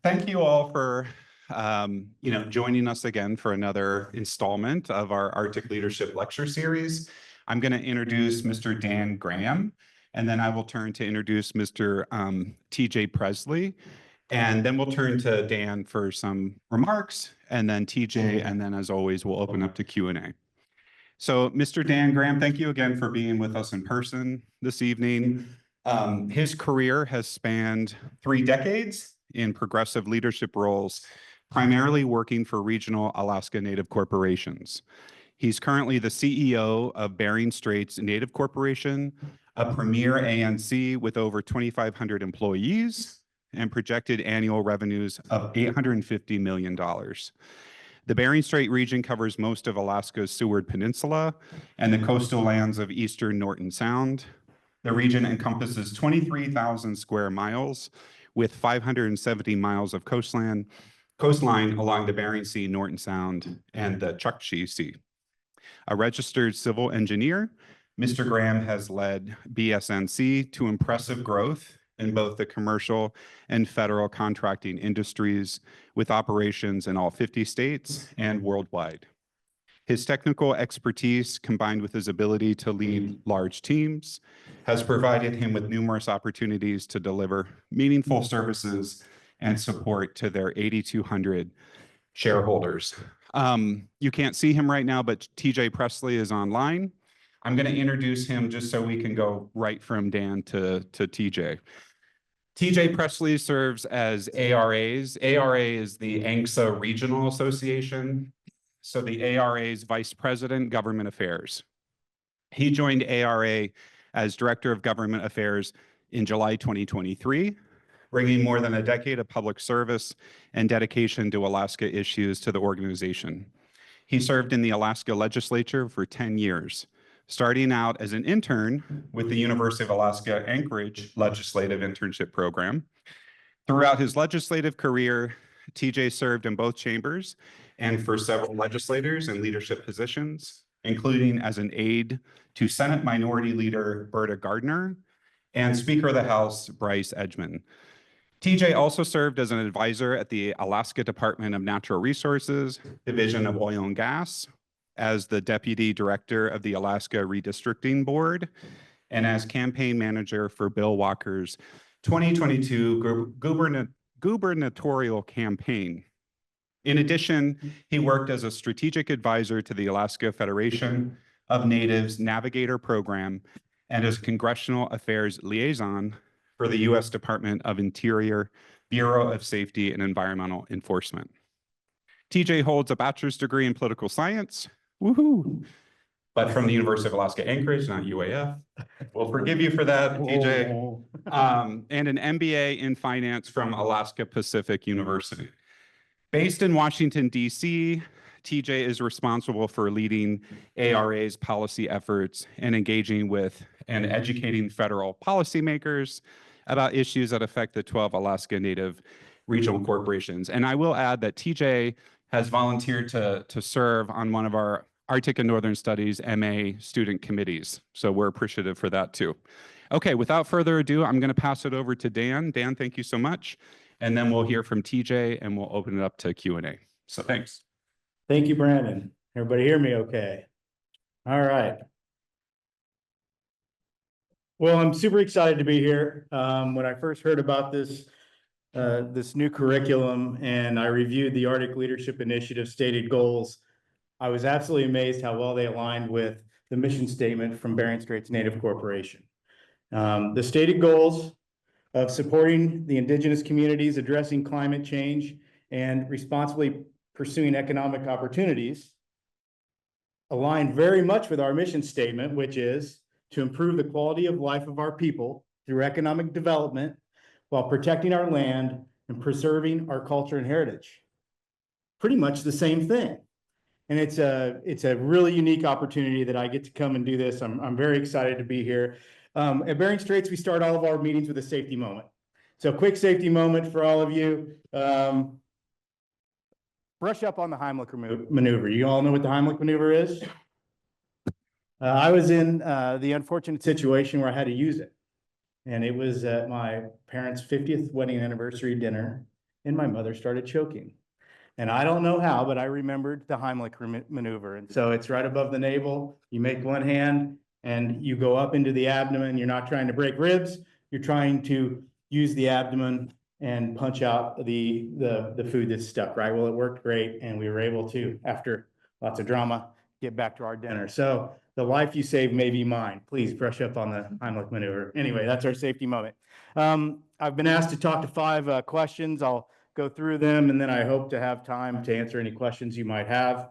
Thank you all for joining us again for another installment of our Arctic Leadership Lecture Series. I'm going to introduce Mr. Dan Graham, and then I will turn to introduce Mr. TJ Presley, and then we'll turn to Dan for some remarks, and then TJ, and then as always, we'll open up to Q&A. So Mr. Dan Graham, thank you again for being with us in person this evening. His career has spanned 3 decades in progressive leadership roles, primarily working for regional Alaska Native corporations. He's currently the CEO of Bering Straits Native Corporation, a premier ANC with over 2,500 employees and projected annual revenues of $850 million. The Bering Strait region covers most of Alaska's Seward Peninsula and the coastal lands of eastern Norton Sound. The region encompasses 23,000 square miles with 570 miles of coastline along the Bering Sea, Norton Sound, and the Chukchi Sea. A registered civil engineer, Mr. Graham has led BSNC to impressive growth in both the commercial and federal contracting industries, with operations in all 50 states and worldwide. His technical expertise, combined with his ability to lead large teams, has provided him with numerous opportunities to deliver meaningful services and support to their 8,200 shareholders. You can't see him right now, but TJ Presley is online. I'm going to introduce him just so we can go right from Dan to TJ. TJ Presley serves as ARA's. ARA is the ANCSA Regional Association. So the ARA's Vice President, Government Affairs. He joined ARA as Director of Government Affairs in July 2023, bringing more than a decade of public service and dedication to Alaska issues to the organization. He served in the Alaska legislature for 10 years, starting out as an intern with the University of Alaska Anchorage Legislative Internship Program. Throughout his legislative career, TJ served in both chambers and for several legislators in leadership positions, including as an aide to Senate Minority Leader Berta Gardner and Speaker of the House Bryce Edgman. TJ also served as an advisor at the Alaska Department of Natural Resources, Division of Oil and Gas, as the Deputy Director of the Alaska Redistricting Board, and as campaign manager for Bill Walker's 2022 gubernatorial campaign. In addition, he worked as a strategic advisor to the Alaska Federation of Natives Navigator Program and as Congressional Affairs Liaison for the U.S. Department of Interior, Bureau of Safety and Environmental Enforcement. TJ holds a bachelor's degree in political science, woohoo, but from the University of Alaska Anchorage, not UAF. We'll forgive you for that, TJ. And an MBA in finance from Alaska Pacific University. Based in Washington, D.C., TJ is responsible for leading ARA's policy efforts and engaging with and educating federal policymakers about issues that affect the 12 Alaska Native regional corporations. And I will add that TJ has volunteered to serve on one of our Arctic and Northern Studies MA student committees. So we're appreciative for that too. Okay, without further ado, I'm going to pass it over to Dan. Dan, thank you so much. And then we'll hear from TJ and we'll open it up to Q&A. So thanks. Thank you, Brandon. Everybody hear me okay? All right. Well, I'm super excited to be here. When I first heard about this new curriculum and I reviewed the Arctic Leadership Initiative stated goals, I was absolutely amazed how well they aligned with the mission statement from Bering Straits Native Corporation. The stated goals of supporting the indigenous communities, addressing climate change, and responsibly pursuing economic opportunities align very much with our mission statement, which is to improve the quality of life of our people through economic development while protecting our land and preserving our culture and heritage. Pretty much the same thing. And it's a really unique opportunity that I get to come and do this. I'm very excited to be here. At Bering Straits, we start all of our meetings with a safety moment. So quick safety moment for all of you. Brush up on the Heimlich maneuver. You all know what the Heimlich maneuver is? I was in the unfortunate situation where I had to use it. And it was at my parents' 50th wedding anniversary dinner. and my mother started choking. And I don't know how, but I remembered the Heimlich maneuver. And so it's right above the navel. You make one hand and you go up into the abdomen. You're not trying to break ribs. You're trying to use the abdomen and punch out the food that's stuck, right? Well, it worked great. And we were able to, after lots of drama, get back to our dinner. So the life you saved may be mine. Please brush up on the Heimlich maneuver. Anyway, that's our safety moment. I've been asked to talk to 5 questions. I'll go through them, and then I hope to have time to answer any questions you might have.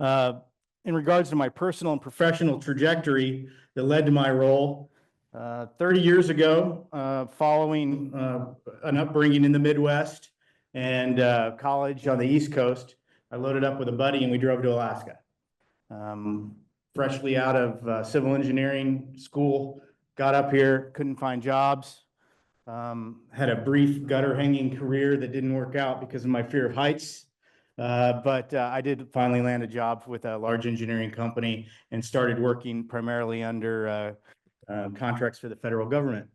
In regards to my personal and professional trajectory that led to my role, 30 years ago, following an upbringing in the Midwest and college on the East Coast, I loaded up with a buddy and we drove to Alaska. Freshly out of civil engineering school, got up here, couldn't find jobs. Had a brief gutter hanging career that didn't work out because of my fear of heights. But I did finally land a job with a large engineering company and started working primarily under contracts for the federal government.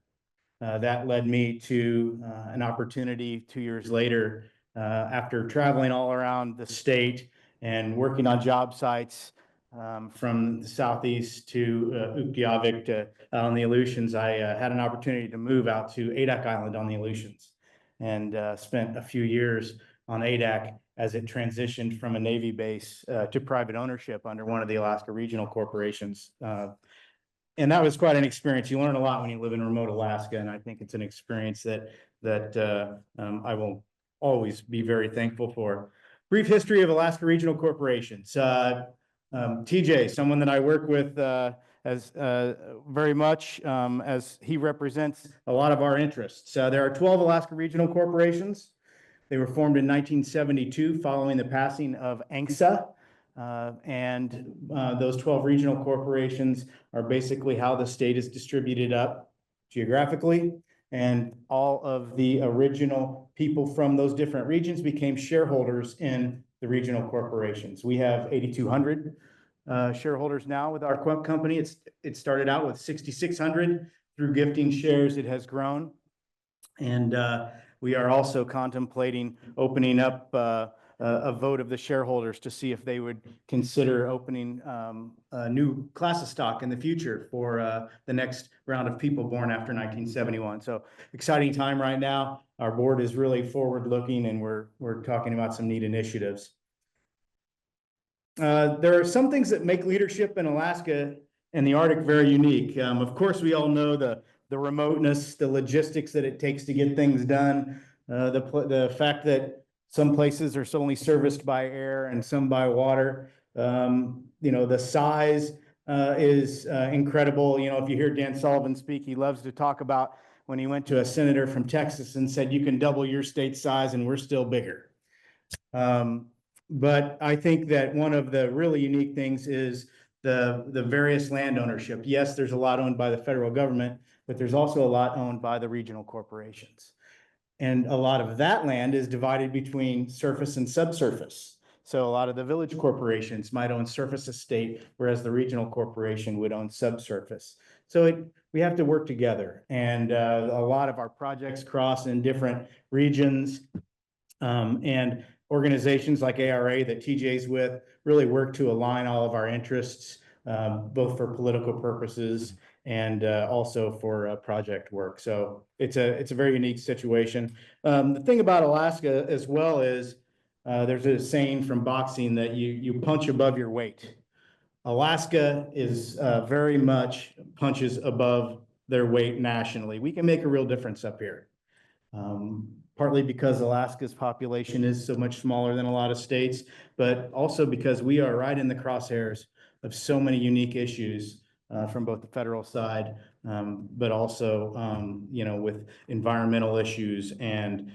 That led me to an opportunity 2 years later, after traveling all around the state and working on job sites from the southeast to Utqiagvik to on the Aleutians. I had an opportunity to move out to Adak Island on the Aleutians and spent a few years on Adak as it transitioned from a Navy base to private ownership under one of the Alaska regional corporations. And that was quite an experience. You learn a lot when you live in remote Alaska, and I think it's an experience that I will always be very thankful for. Brief history of Alaska regional corporations. TJ, someone that I work with as very much as he represents a lot of our interests. There are 12 Alaska regional corporations. They were formed in 1972 following the passing of ANCSA. Those 12 regional corporations are basically how the state is distributed up geographically. And all of the original people from those different regions became shareholders in the regional corporations. We have 8,200 shareholders now with our company. It started out with 6,600. Through gifting shares, it has grown. And we are also contemplating opening up a vote of the shareholders to see if they would consider opening a new class of stock in the future for the next round of people born after 1971. So exciting time right now. Our board is really forward-looking, and we're talking about some neat initiatives. There are some things that make leadership in Alaska and the Arctic very unique. Of course, we all know the remoteness, the logistics that it takes to get things done, the fact that some places are only serviced by air and some by water. The size is incredible. If you hear Dan Sullivan speak, he loves to talk about when he went to a senator from Texas and said, you can double your state size and we're still bigger. But I think that one of the really unique things is the various land ownership. Yes, there's a lot owned by the federal government, but there's also a lot owned by the regional corporations. And a lot of that land is divided between surface and subsurface. So a lot of the village corporations might own surface estate, whereas the regional corporation would own subsurface. So we have to work together. And a lot of our projects cross in different regions. And organizations like ARA that TJ's with really work to align all of our interests, both for political purposes and also for project work. So it's a very unique situation. The thing about Alaska as well is there's a saying from boxing that you punch above your weight. Alaska is very much punches above their weight nationally. We can make a real difference up here. Partly because Alaska's population is so much smaller than a lot of states, but also because we are right in the crosshairs of so many unique issues from both the federal side, but also, with environmental issues and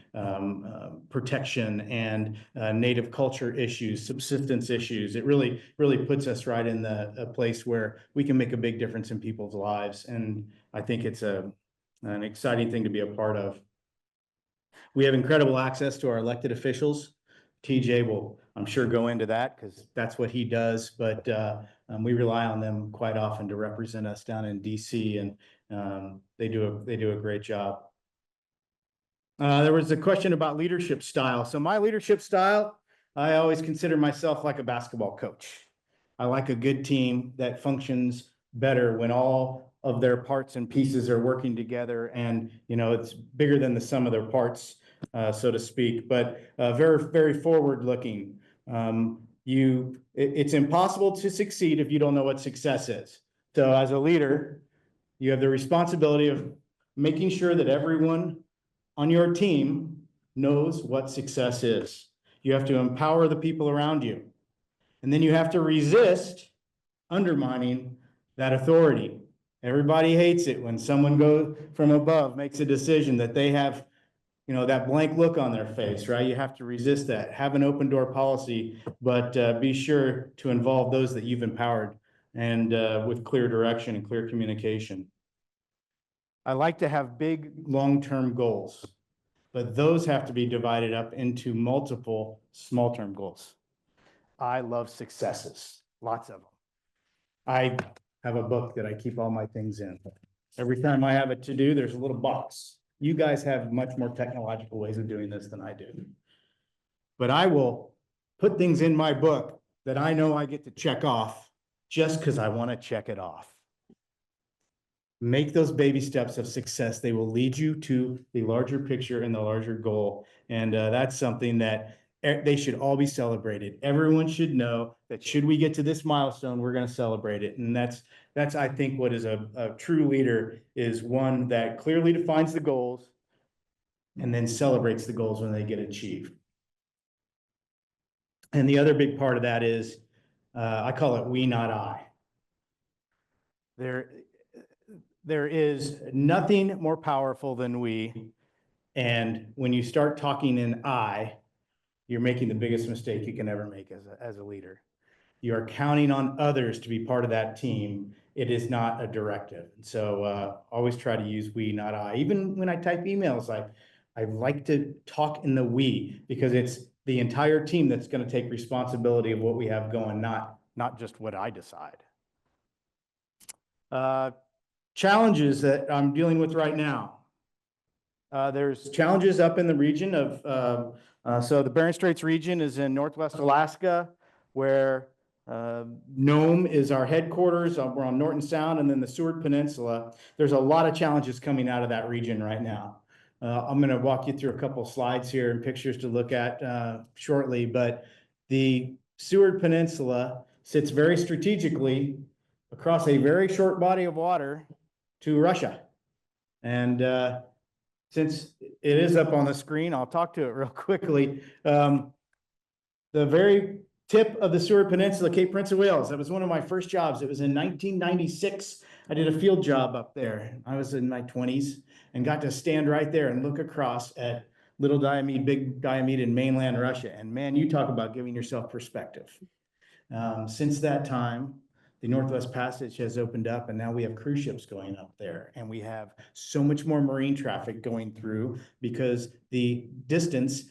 protection and native culture issues, subsistence issues. It really puts us right in a place where we can make a big difference in people's lives. And I think it's an exciting thing to be a part of. We have incredible access to our elected officials. TJ will, I'm sure, go into that because that's what he does. But we rely on them quite often to represent us down in DC, and they do a great job. There was a question about leadership style. So my leadership style, I always consider myself like a basketball coach. I like a good team that functions better when all of their parts and pieces are working together, and it's bigger than the sum of their parts, so to speak, but very, very forward looking. It's impossible to succeed if you don't know what success is. So as a leader, you have the responsibility of making sure that everyone on your team knows what success is. You have to empower the people around you. And then you have to resist undermining that authority. Everybody hates it when someone goes from above, makes a decision that they have, that blank look on their face, right? You have to resist that. Have an open door policy, but be sure to involve those that you've empowered, and with clear direction and clear communication. I like to have big long-term goals, but those have to be divided up into multiple small-term goals. I love successes, lots of them. I have a book that I keep all my things in. Every time I have a to-do, there's a little box. You guys have much more technological ways of doing this than I do. But I will put things in my book that I know I get to check off just because I want to check it off. Make those baby steps of success. They will lead you to the larger picture and the larger goal. And that's something that they should all be celebrated. Everyone should know that should we get to this milestone, we're going to celebrate it. And that's I think what is a true leader, is one that clearly defines the goals and then celebrates the goals when they get achieved. And the other big part of that is, I call it we, not I. There is nothing more powerful than we. And when you start talking in I, you're making the biggest mistake you can ever make as a leader. You are counting on others to be part of that team. It is not a directive. So always try to use we, not I. Even when I type emails, I like to talk in the we, because it's the entire team that's going to take responsibility of what we have going, not just what I decide. Challenges that I'm dealing with right now. There's challenges up in the region of, so the Bering Straits region is in Northwest Alaska, where Nome is our headquarters. We're on Norton Sound, and then the Seward Peninsula. There's a lot of challenges coming out of that region right now. I'm going to walk you through a couple slides here and pictures to look at shortly, but the Seward Peninsula sits very strategically across a very short body of water to Russia. And since it is up on the screen, I'll talk to it real quickly. The very tip of the Seward Peninsula, Cape Prince of Wales, that was one of my first jobs. It was in 1996. I did a field job up there. I was in my 20s and got to stand right there and look across at Little Diomede, Big Diomede in mainland Russia. And man, you talk about giving yourself perspective. Since that time, the Northwest Passage has opened up, and now we have cruise ships going up there, and we have so much more marine traffic going through because the distance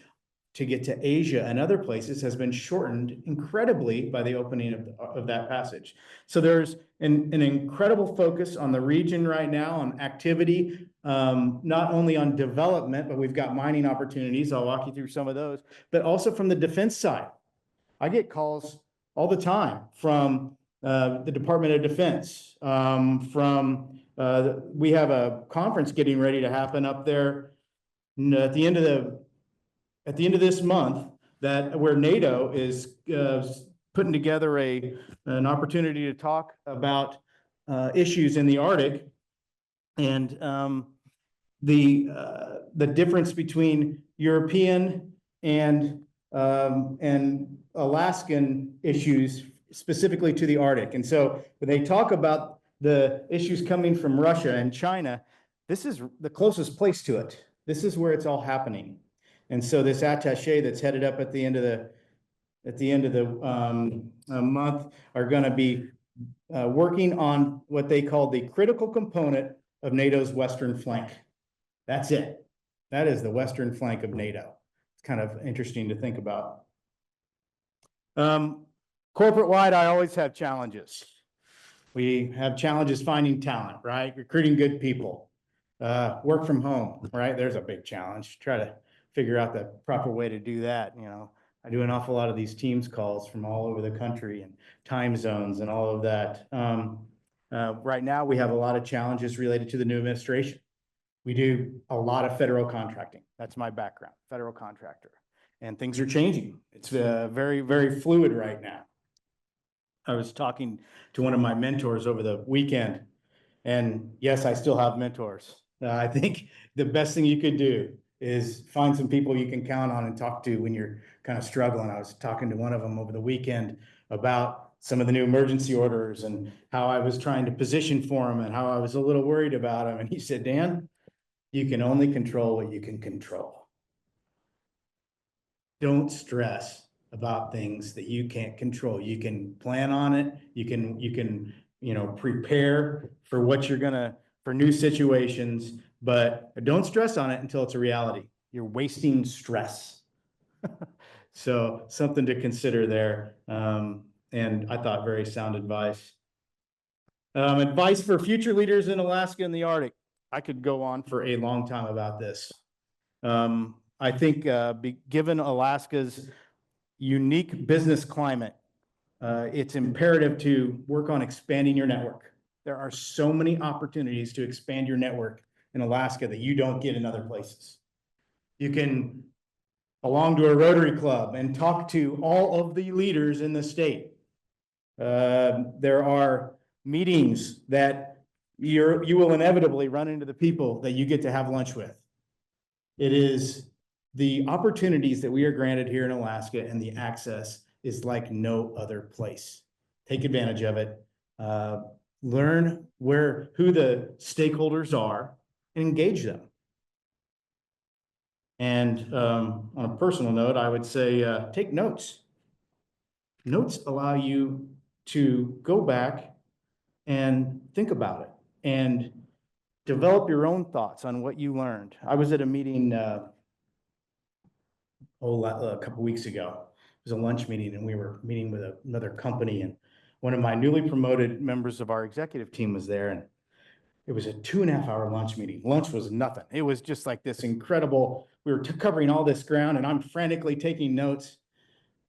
to get to Asia and other places has been shortened incredibly by the opening of that passage. So there's an incredible focus on the region right now on activity, not only on development, but we've got mining opportunities. I'll walk you through some of those, but also from the defense side. I get calls all the time from the Department of Defense, we have a conference getting ready to happen up there at the end of this month, where NATO is putting together an opportunity to talk about issues in the Arctic, and the difference between European and Alaskan issues specifically to the Arctic. And so when they talk about the issues coming from Russia and China, this is the closest place to it. This is where it's all happening. And so this attaché that's headed up at the end of the month are going to be working on what they call the critical component of NATO's western flank. That's it. That is the western flank of NATO. It's kind of interesting to think about. Corporate-wide, I always have challenges. We have challenges finding talent, right? Recruiting good people. Work from home, right? There's a big challenge. Try to figure out the proper way to do that. You know, I do an awful lot of these Teams calls from all over the country and time zones and all of that. Right now, we have a lot of challenges related to the new administration. We do a lot of federal contracting. That's my background, federal contractor. And things are changing. It's very, very fluid right now. I was talking to one of my mentors over the weekend, and yes, I still have mentors. I think the best thing you could do is find some people you can count on and talk to when you're kind of struggling. I was talking to one of them over the weekend about some of the new emergency orders and how I was trying to position for him and how I was a little worried about him. And he said, Dan, you can only control what you can control. Don't stress about things that you can't control. You can plan on it. You can, prepare for what you're gonna, for new situations, but don't stress on it until it's a reality. You're wasting stress. So something to consider there. And I thought very sound advice. Advice for future leaders in Alaska and the Arctic. I could go on for a long time about this. I think given Alaska's unique business climate, it's imperative to work on expanding your network. There are so many opportunities to expand your network in Alaska that you don't get in other places. You can belong to a Rotary Club and talk to all of the leaders in the state. There are meetings that you will inevitably run into the people that you get to have lunch with. It is the opportunities that we are granted here in Alaska, and the access is like no other place. Take advantage of it. Learn who the stakeholders are and engage them. And on a personal note, I would say take notes. Notes allow you to go back and think about it and develop your own thoughts on what you learned. I was at a meeting a couple weeks ago. It was a lunch meeting, and we were meeting with another company, and one of my newly promoted members of our executive team was there, and it was a 2.5-hour lunch meeting. Lunch was nothing. It was just like this incredible, we were covering all this ground, and I'm frantically taking notes.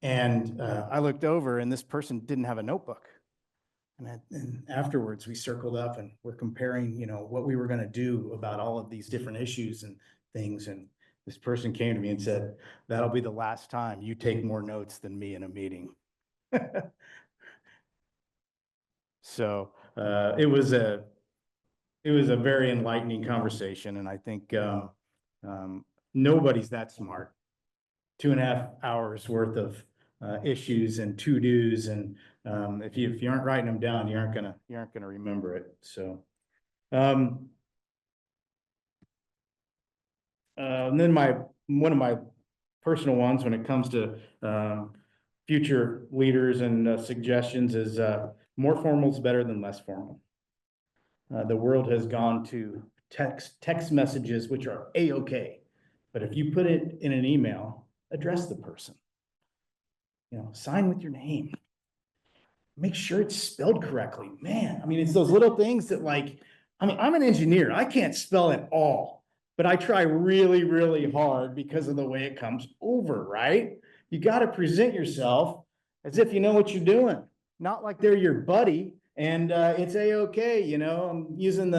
And I looked over, and this person didn't have a notebook. And afterwards, we circled up and we're comparing, what we were going to do about all of these different issues and things. And this person came to me and said, that'll be the last time you take more notes than me in a meeting. So it was a very enlightening conversation. And I think nobody's that smart. 2.5 hours worth of issues and to-dos, and if you aren't writing them down, you aren't gonna remember it. So, and then one of my personal ones when it comes to future leaders and suggestions is more formal is better than less formal. The world has gone to text messages, which are a-okay, but if you put it in an email, address the person. Sign with your name. Make sure it's spelled correctly. Man, I mean, it's those little things that I'm an engineer. I can't spell it all, but I try really, really hard because of the way it comes over, right? You got to present yourself as if you know what you're doing, not like they're your buddy and it's a-okay. I'm using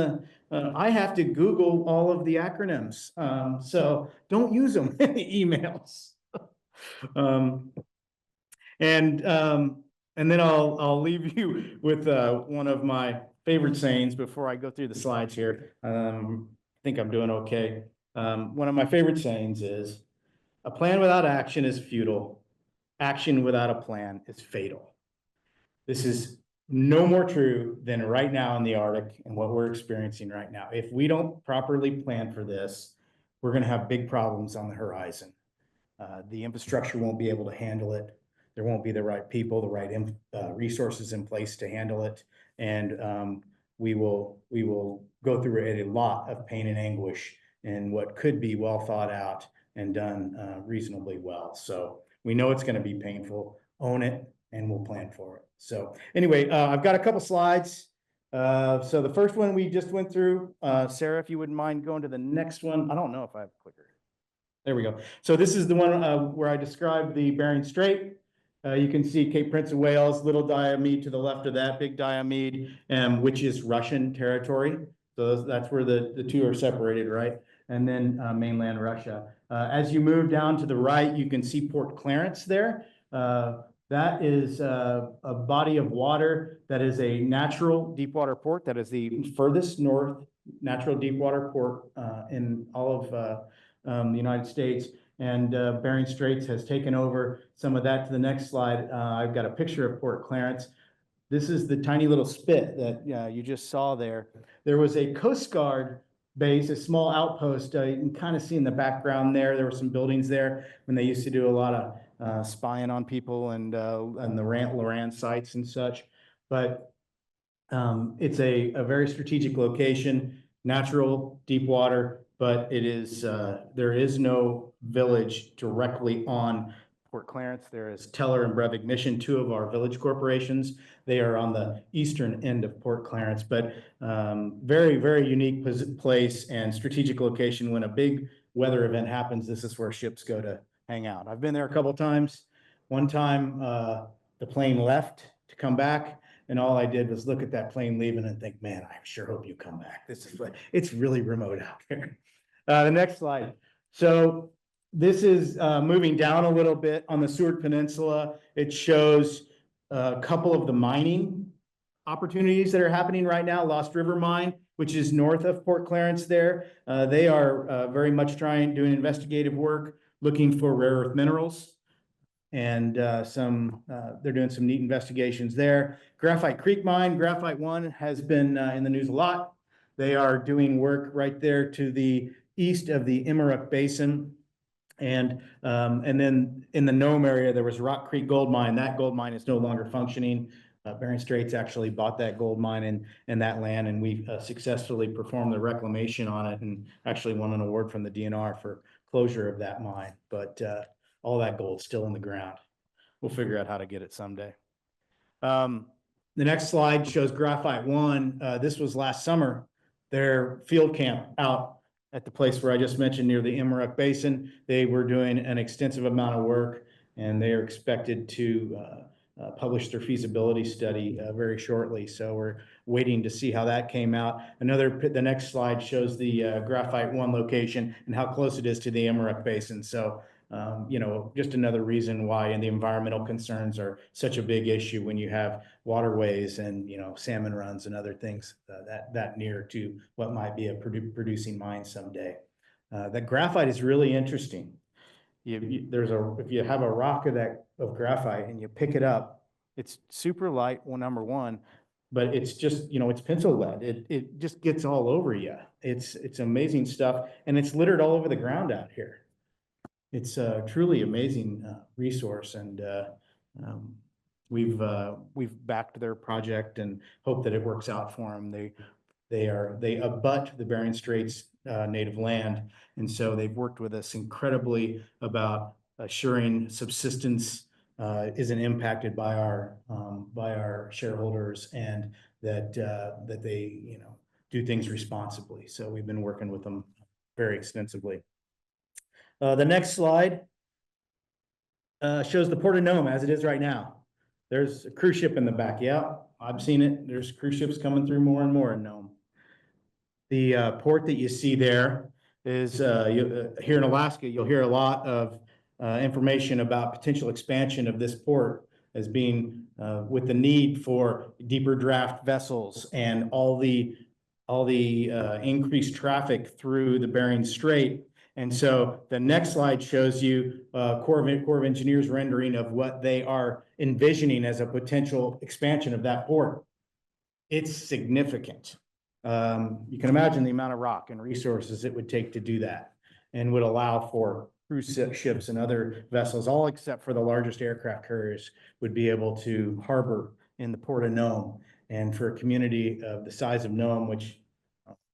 I have to Google all of the acronyms. So don't use them in the emails. And then I'll leave you with one of my favorite sayings before I go through the slides here. I think I'm doing okay. One of my favorite sayings is, a plan without action is futile. Action without a plan is fatal. This is no more true than right now in the Arctic and what we're experiencing right now. If we don't properly plan for this, we're going to have big problems on the horizon. The infrastructure won't be able to handle it. There won't be the right people, the right resources in place to handle it. And we will go through a lot of pain and anguish in what could be well thought out and done reasonably well. So we know it's going to be painful. Own it, and we'll plan for it. So anyway, I've got a couple slides. So the first one we just went through, Sarah, if you wouldn't mind going to the next one. I don't know if I have a clicker. There we go. So this is the one where I described the Bering Strait. You can see Cape Prince of Wales, Little Diomede to the left of that, Big Diomede, which is Russian territory. So that's where the two are separated, right? And then mainland Russia. As you move down to the right, you can see Port Clarence there. That is a body of water that is a natural deep water port. That is the furthest north natural deep water port in all of the United States. And Bering Straits has taken over some of that. To the next slide, I've got a picture of Port Clarence. This is the tiny little spit that you just saw there. There was a Coast Guard base, a small outpost. You can kind of see in the background there. There were some buildings there when they used to do a lot of spying on people and the Loran sites and such. But it's a very strategic location, natural, deep water, but it is there is no village directly on Port Clarence. There is Teller and Brevik Mission, two of our village corporations. They are on the eastern end of Port Clarence, but very, very unique place and strategic location. When a big weather event happens, this is where ships go to hang out. I've been there a couple of times. One time the plane left to come back, and all I did was look at that plane leaving and think, man, I sure hope you come back. This is it's really remote out here. The next slide. So this is moving down a little bit on the Seward Peninsula. It shows a couple of the mining opportunities that are happening right now. Lost River Mine, which is north of Port Clarence there. They are very much doing investigative work, looking for rare earth minerals. And they're doing some neat investigations there. Graphite Creek Mine, Graphite One, has been in the news a lot. They are doing work right there to the east of the Immeruk Basin. And then in the Nome area, there was Rock Creek Gold Mine. That gold mine is no longer functioning. Bering Straits actually bought that gold mine and that land, and we successfully performed the reclamation on it and actually won an award from the DNR for closure of that mine. But all that gold's still in the ground. We'll figure out how to get it someday. The next slide shows Graphite One. This was last summer. Their field camp out at the place where I just mentioned near the Immeruk Basin. They were doing an extensive amount of work, and they are expected to publish their feasibility study very shortly. So we're waiting to see how that came out. The next slide shows the Graphite One location and how close it is to the Immeruk Basin. So just another reason why the environmental concerns are such a big issue when you have waterways and, salmon runs and other things that near to what might be a producing mine someday. That graphite is really interesting. If you have a rock of graphite and you pick it up, it's super light, number one, but it's just, it's pencil lead. It just gets all over you. It's amazing stuff. And it's littered all over the ground out here. It's a truly amazing resource, and we've backed their project and hope that it works out for them. They abut the Bering Straits native land, and so they've worked with us incredibly about assuring subsistence isn't impacted by our shareholders, and that they do things responsibly. So we've been working with them very extensively. The next slide shows the Port of Nome as it is right now. There's a cruise ship in the back. Yeah, I've seen it. There's cruise ships coming through more and more in Nome. The port that you see there is here in Alaska. You'll hear a lot of information about potential expansion of this port as being with the need for deeper draft vessels and all the increased traffic through the Bering Strait. And so the next slide shows you Corps of Engineers rendering of what they are envisioning as a potential expansion of that port. It's significant. You can imagine the amount of rock and resources it would take to do that, and would allow for cruise ships and other vessels, all except for the largest aircraft carriers, would be able to harbor in the Port of Nome. And for a community of the size of Nome, which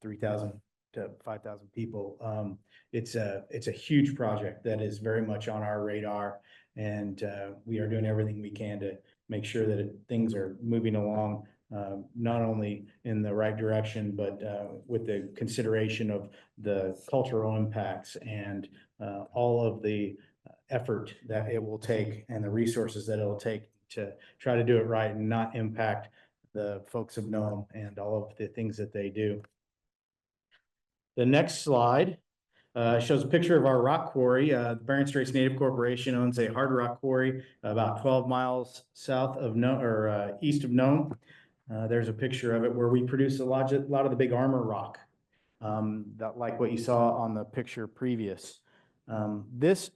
3,000 to 5,000 people, it's a huge project that is very much on our radar, and we are doing everything we can to make sure that things are moving along not only in the right direction, but with the consideration of the cultural impacts and all of the effort that it will take and the resources that it'll take to try to do it right and not impact the folks of Nome and all of the things that they do. The next slide shows a picture of our rock quarry. The Bering Straits Native Corporation owns a hard rock quarry about 12 miles south of Nome or east of Nome. There's a picture of it where we produce a lot of the big armor rock, that like what you saw on the picture previous. This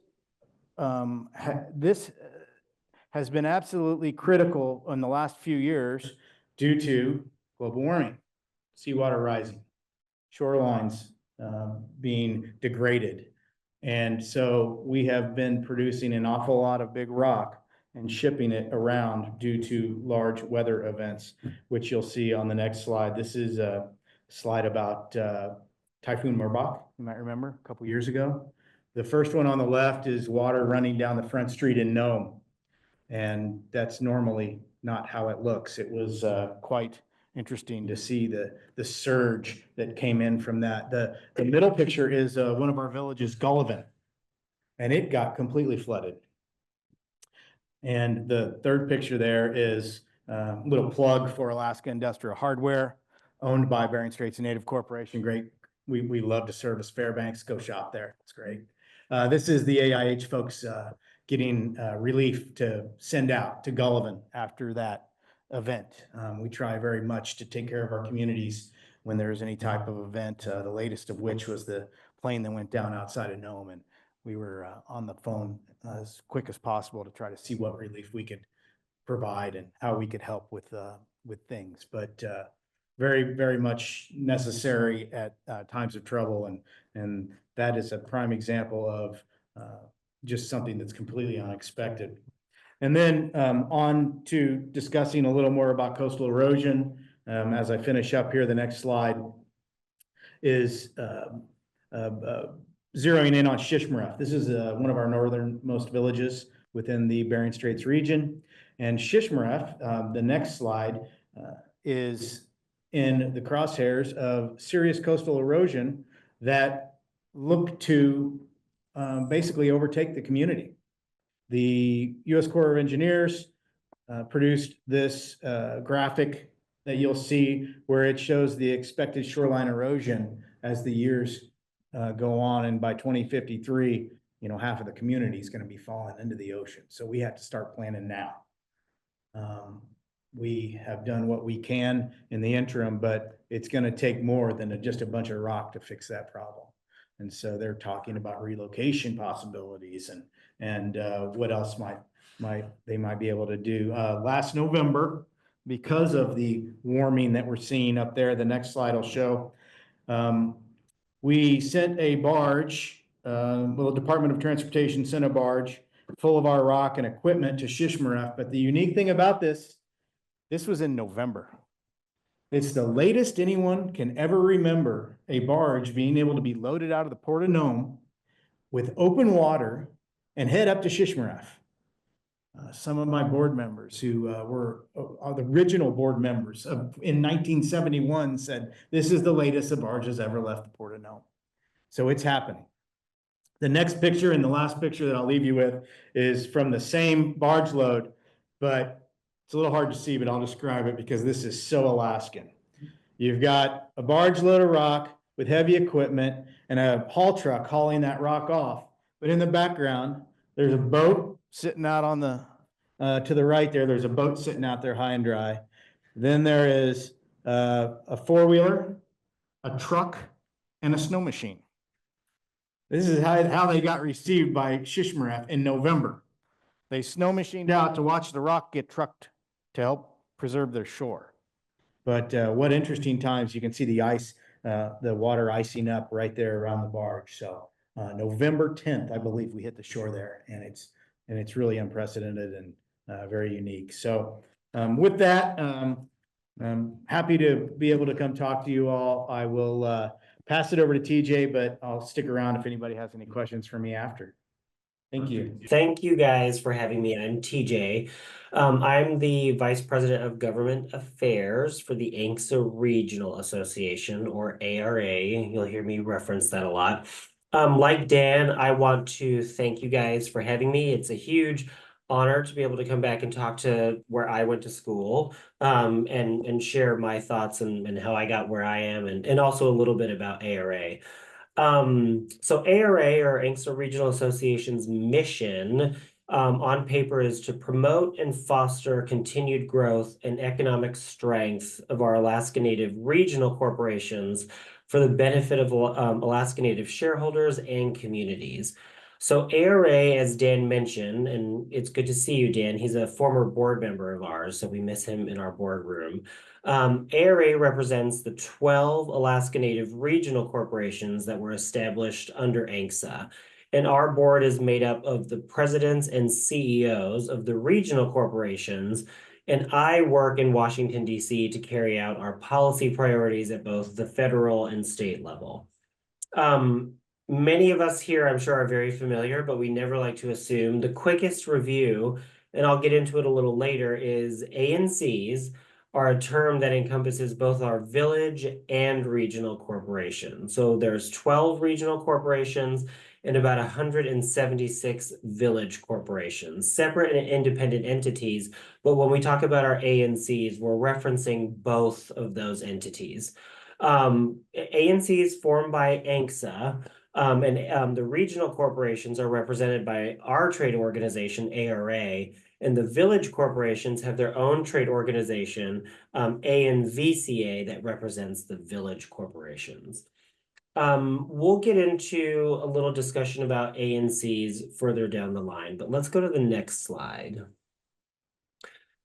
has been absolutely critical in the last few years due to global warming, seawater rising, shorelines being degraded. And so we have been producing an awful lot of big rock and shipping it around due to large weather events, which you'll see on the next slide. This is a slide about Typhoon Merbok, you might remember a couple years ago. The first one on the left is water running down the front street in Nome. And that's normally not how it looks. It was quite interesting to see the surge that came in from that. The middle picture is one of our villages, Gullivan, and it got completely flooded. And the third picture there is a little plug for Alaska Industrial Hardware, owned by Bering Straits Native Corporation. Great. We love to service Fairbanks. Go shop there. It's great. This is the AIH folks getting relief to send out to Gullivan after that event. We try very much to take care of our communities when there's any type of event, the latest of which was the plane that went down outside of Nome. And we were on the phone as quick as possible to try to see what relief we could provide and how we could help with things. But very, very much necessary at times of trouble. And that is a prime example of just something that's completely unexpected. And then on to discussing a little more about coastal erosion. As I finish up here, the next slide is zeroing in on Shishmaref. This is one of our northernmost villages within the Bering Straits region. And Shishmaref, the next slide, is in the crosshairs of serious coastal erosion that look to basically overtake the community. The U.S. Corps of Engineers produced this graphic that you'll see where it shows the expected shoreline erosion as the years go on. And by 2053, half of the community is going to be falling into the ocean. So we have to start planning now. We have done what we can in the interim, but it's going to take more than just a bunch of rock to fix that problem. And so they're talking about relocation possibilities and what else they might be able to do. Last November, because of the warming that we're seeing up there, the next slide will show, we sent a barge, the Department of Transportation sent a barge full of our rock and equipment to Shishmaref. But the unique thing about this was in November. It's the latest anyone can ever remember a barge being able to be loaded out of the Port of Nome with open water and head up to Shishmaref. Some of my board members who were the original board members in 1971 said, this is the latest a barge has ever left the Port of Nome. So it's happening. The next picture and the last picture that I'll leave you with is from the same barge load, but it's a little hard to see, but I'll describe it because this is so Alaskan. You've got a barge load of rock with heavy equipment and a haul truck hauling that rock off. But in the background, there's a boat sitting out on the, to the right there, there's a boat sitting out there high and dry. Then there is a four-wheeler, a truck, and a snow machine. This is how they got received by Shishmaref in November. They snow machined out to watch the rock get trucked to help preserve their shore. But what interesting times, you can see the ice, the water icing up right there around the barge. So November 10th, I believe we hit the shore there, and it's really unprecedented and very unique. So with that, I'm happy to be able to come talk to you all. I will pass it over to TJ, but I'll stick around if anybody has any questions for me after. Thank you. Thank you guys for having me. I'm TJ. I'm the Vice President of Government Affairs for the AKST Regional Association, or ARA. You'll hear me reference that a lot. Like Dan, I want to thank you guys for having me. It's a huge honor to be able to come back and talk to where I went to school, and share my thoughts and how I got where I am, and also a little bit about ARA. So ARA, or AKST Regional Association's mission, on paper, is to promote and foster continued growth and economic strength of our Alaska Native regional corporations for the benefit of Alaska Native shareholders and communities. So ARA, as Dan mentioned, and it's good to see you, Dan. He's a former board member of ours, so we miss him in our boardroom. ARA represents the 12 Alaska Native regional corporations that were established under ANCSA. And our board is made up of the presidents and CEOs of the regional corporations. And I work in Washington, D.C. to carry out our policy priorities at both the federal and state level. Many of us here, I'm sure, are very familiar, but we never like to assume. The quickest review, and I'll get into it a little later, is ANCs are a term that encompasses both our village and regional corporations. So there's 12 regional corporations and about 176 village corporations, separate and independent entities. But when we talk about our ANCs, we're referencing both of those entities. ANC is formed by ANCSA, and the regional corporations are represented by our trade organization, ARA, and the village corporations have their own trade organization, ANVCA, that represents the village corporations. We'll get into a little discussion about ANCs further down the line, but let's go to the next slide.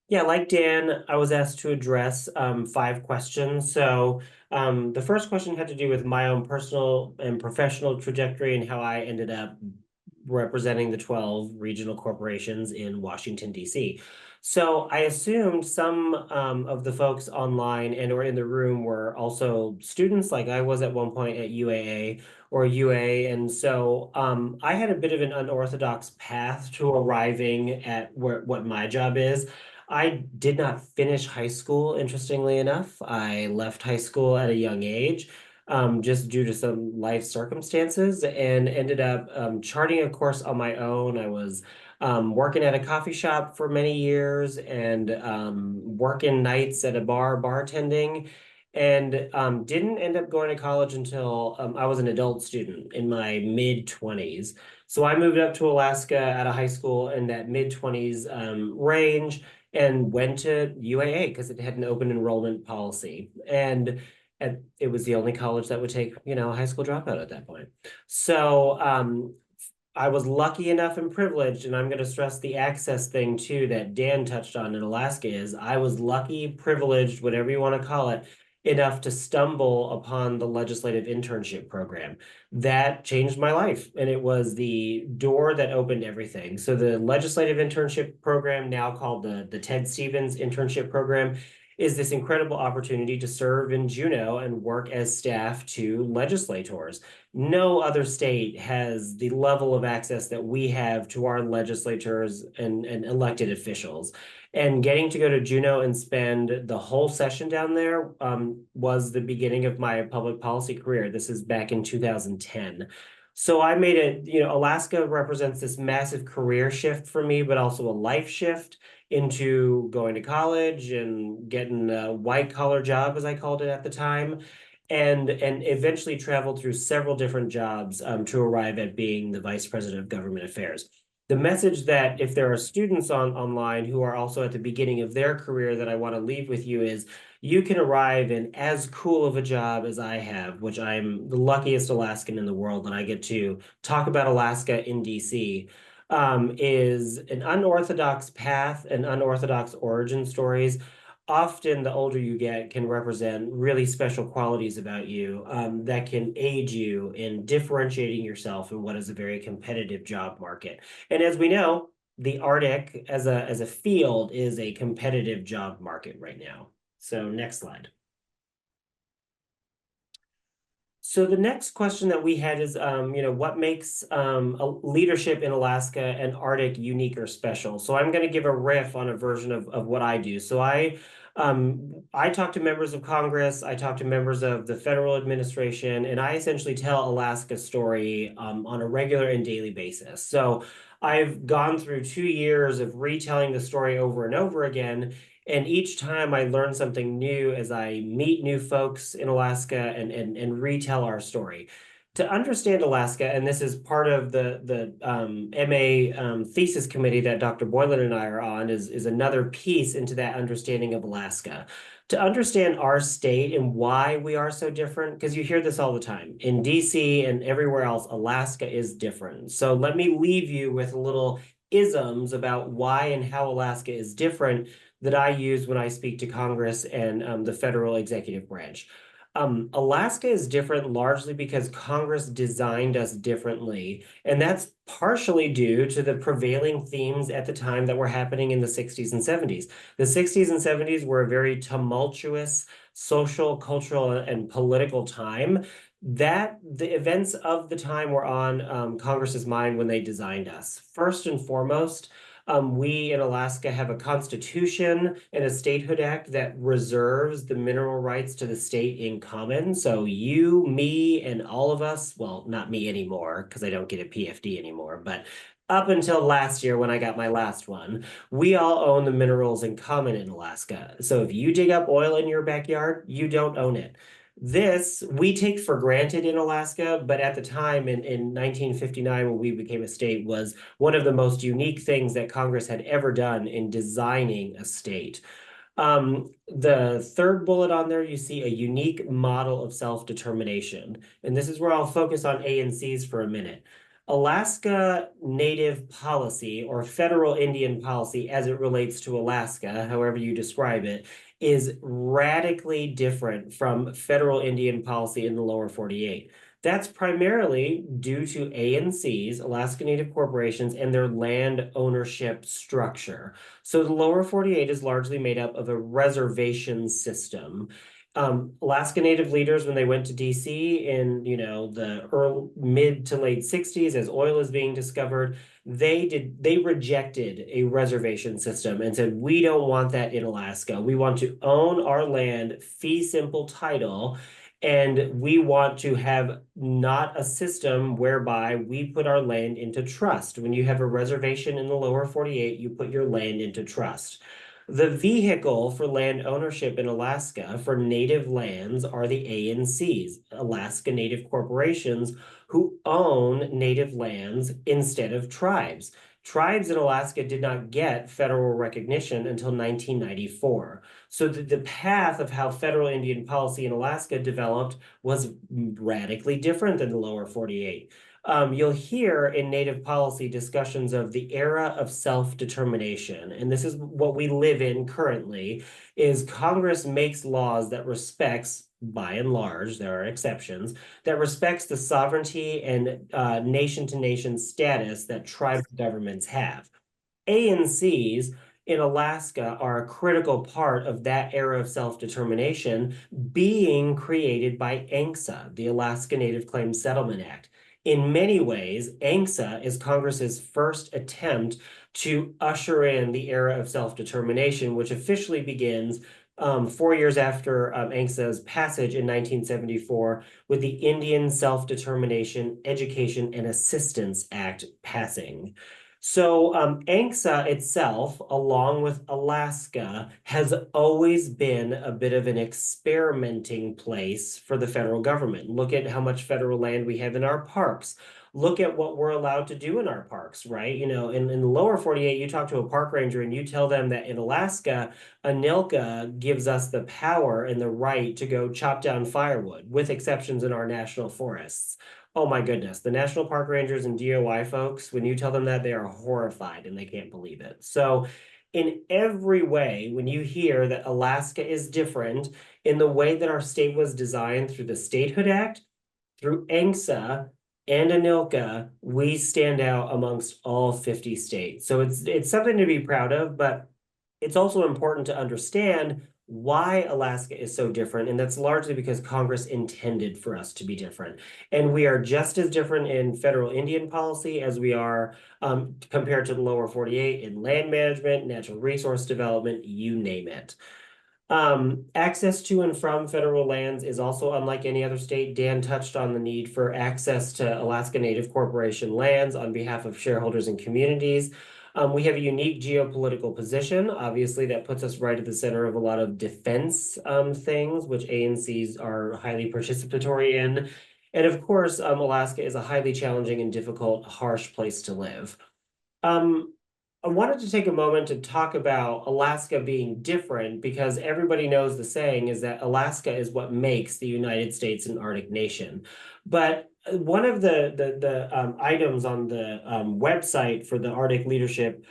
Yeah, like Dan, I was asked to address 5 questions. So the first question had to do with my own personal and professional trajectory and how I ended up representing the 12 regional corporations in Washington, D.C. So I assumed some of the folks online and or in the room were also students, like I was at one point at UAA or UA. And so I had a bit of an unorthodox path to arriving at what my job is. I did not finish high school, interestingly enough. I left high school at a young age, just due to some life circumstances, and ended up charting a course on my own. I was working at a coffee shop for many years and working nights at a bar, bartending, and didn't end up going to college until I was an adult student in my mid-20s. So I moved up to Alaska out of high school in that mid-20s range, and went to UAA because it had an open enrollment policy. And it was the only college that would take, a high school dropout at that point. So I was lucky enough and privileged, and I'm going to stress the access thing too that Dan touched on in Alaska, is I was lucky, privileged, whatever you want to call it, enough to stumble upon the legislative internship program. That changed my life, and it was the door that opened everything. So the legislative internship program, now called the Ted Stevens Internship Program, is this incredible opportunity to serve in Juneau and work as staff to legislators. No other state has the level of access that we have to our legislators and elected officials. And getting to go to Juneau and spend the whole session down there was the beginning of my public policy career. This is back in 2010. So I made it, Alaska represents this massive career shift for me, but also a life shift into going to college and getting a white collar job, as I called it at the time, and eventually traveled through several different jobs to arrive at being the Vice President of Government Affairs. The message that if there are students online who are also at the beginning of their career that I want to leave with you is, you can arrive in as cool of a job as I have, which I'm the luckiest Alaskan in the world that I get to talk about Alaska in DC, is an unorthodox path and unorthodox origin stories. Often the older you get can represent really special qualities about you that can aid you in differentiating yourself in what is a very competitive job market. And as we know, the Arctic as a field is a competitive job market right now. So next slide. So the next question that we had is, what makes a leadership in Alaska and Arctic unique or special? So I'm going to give a riff on a version of what I do. So I talk to members of Congress, I talk to members of the federal administration, and I essentially tell Alaska's story on a regular and daily basis. So I've gone through 2 years of retelling the story over and over again. And each time I learn something new as I meet new folks in Alaska and retell our story. To understand Alaska, and this is part of the MA thesis committee that Dr. Boylan and I are on, is another piece into that understanding of Alaska. To understand our state and why we are so different, because you hear this all the time. In DC and everywhere else, Alaska is different. So let me leave you with little isms about why and how Alaska is different that I use when I speak to Congress and the federal executive branch. Alaska is different largely because Congress designed us differently, and that's partially due to the prevailing themes at the time that were happening in the 60s and 70s. The 60s and 70s were a very tumultuous social, cultural, and political time that the events of the time were on Congress's mind when they designed us. First and foremost, we in Alaska have a constitution and a statehood act that reserves the mineral rights to the state in common. So you, me, and all of us, well, not me anymore, because I don't get a PFD anymore, but up until last year when I got my last one, we all own the minerals in common in Alaska. So if you dig up oil in your backyard, you don't own it. This we take for granted in Alaska, but at the time in 1959, when we became a state, was one of the most unique things that Congress had ever done in designing a state. The third bullet on there, you see a unique model of self-determination. And this is where I'll focus on ANCs for a minute. Alaska Native policy or federal Indian policy as it relates to Alaska, however you describe it, is radically different from federal Indian policy in the lower 48. That's primarily due to ANCs, Alaska Native Corporations, and their land ownership structure. So the lower 48 is largely made up of a reservation system. Alaska Native leaders, when they went to DC in the mid to late 60s as oil is being discovered, they rejected a reservation system and said, we don't want that in Alaska. We want to own our land, fee simple title, and we want to have not a system whereby we put our land into trust. When you have a reservation in the lower 48, you put your land into trust. The vehicle for land ownership in Alaska for native lands are the ANCs, Alaska Native Corporations, who own native lands instead of tribes. Tribes in Alaska did not get federal recognition until 1994. So the path of how federal Indian policy in Alaska developed was radically different than the lower 48. You'll hear in Native policy discussions of the era of self-determination, and this is what we live in currently, is Congress makes laws that respects, by and large, there are exceptions, that respects the sovereignty and nation-to-nation status that tribal governments have. ANCs in Alaska are a critical part of that era of self-determination being created by ANCSA, the Alaska Native Claims Settlement Act. In many ways, ANCSA is Congress's first attempt to usher in the era of self-determination, which officially begins 4 years after ANCSA's passage in 1974 with the Indian Self-Determination Education and Assistance Act passing. So ANCSA itself, along with Alaska, has always been a bit of an experimenting place for the federal government. Look at how much federal land we have in our parks. Look at what we're allowed to do in our parks, right? You know, in the lower 48, you talk to a park ranger and you tell them that in Alaska, ANILCA gives us the power and the right to go chop down firewood, with exceptions in our national forests. Oh my goodness, the National Park Rangers and DOI folks, when you tell them that, they are horrified and they can't believe it. So in every way, when you hear that Alaska is different in the way that our state was designed through the Statehood Act, through ANCSA, and ANILCA, we stand out amongst all 50 states. So it's something to be proud of, but it's also important to understand why Alaska is so different, and that's largely because Congress intended for us to be different. And we are just as different in federal Indian policy as we are compared to the lower 48 in land management, natural resource development, you name it. Access to and from federal lands is also unlike any other state. Dan touched on the need for access to Alaska Native Corporation lands on behalf of shareholders and communities. We have a unique geopolitical position. Obviously, that puts us right at the center of a lot of defense things, which ANCs are highly participatory in. And of course, Alaska is a highly challenging and difficult, harsh place to live. I wanted to take a moment to talk about Alaska being different because everybody knows the saying is that Alaska is what makes the United States an Arctic nation. But one of the items on the website for the Arctic Leadership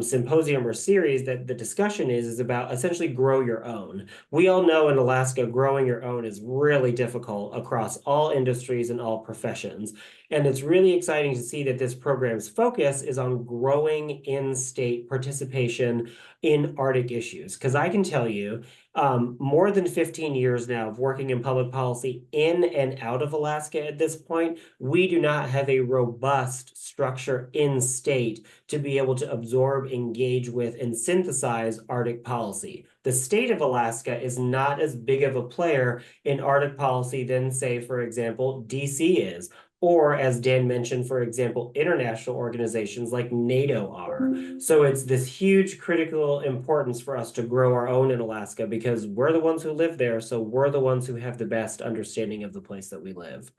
Symposium or series that the discussion is about essentially grow your own. We all know in Alaska, growing your own is really difficult across all industries and all professions. And it's really exciting to see that this program's focus is on growing in-state participation in Arctic issues. Because I can tell you, more than 15 years now of working in public policy in and out of Alaska at this point, we do not have a robust structure in state to be able to absorb, engage with, and synthesize Arctic policy. The state of Alaska is not as big of a player in Arctic policy than, say, for example, DC is. Or as Dan mentioned, for example, international organizations like NATO are. So it's this huge critical importance for us to grow our own in Alaska because we're the ones who live there. So we're the ones who have the best understanding of the place that we live.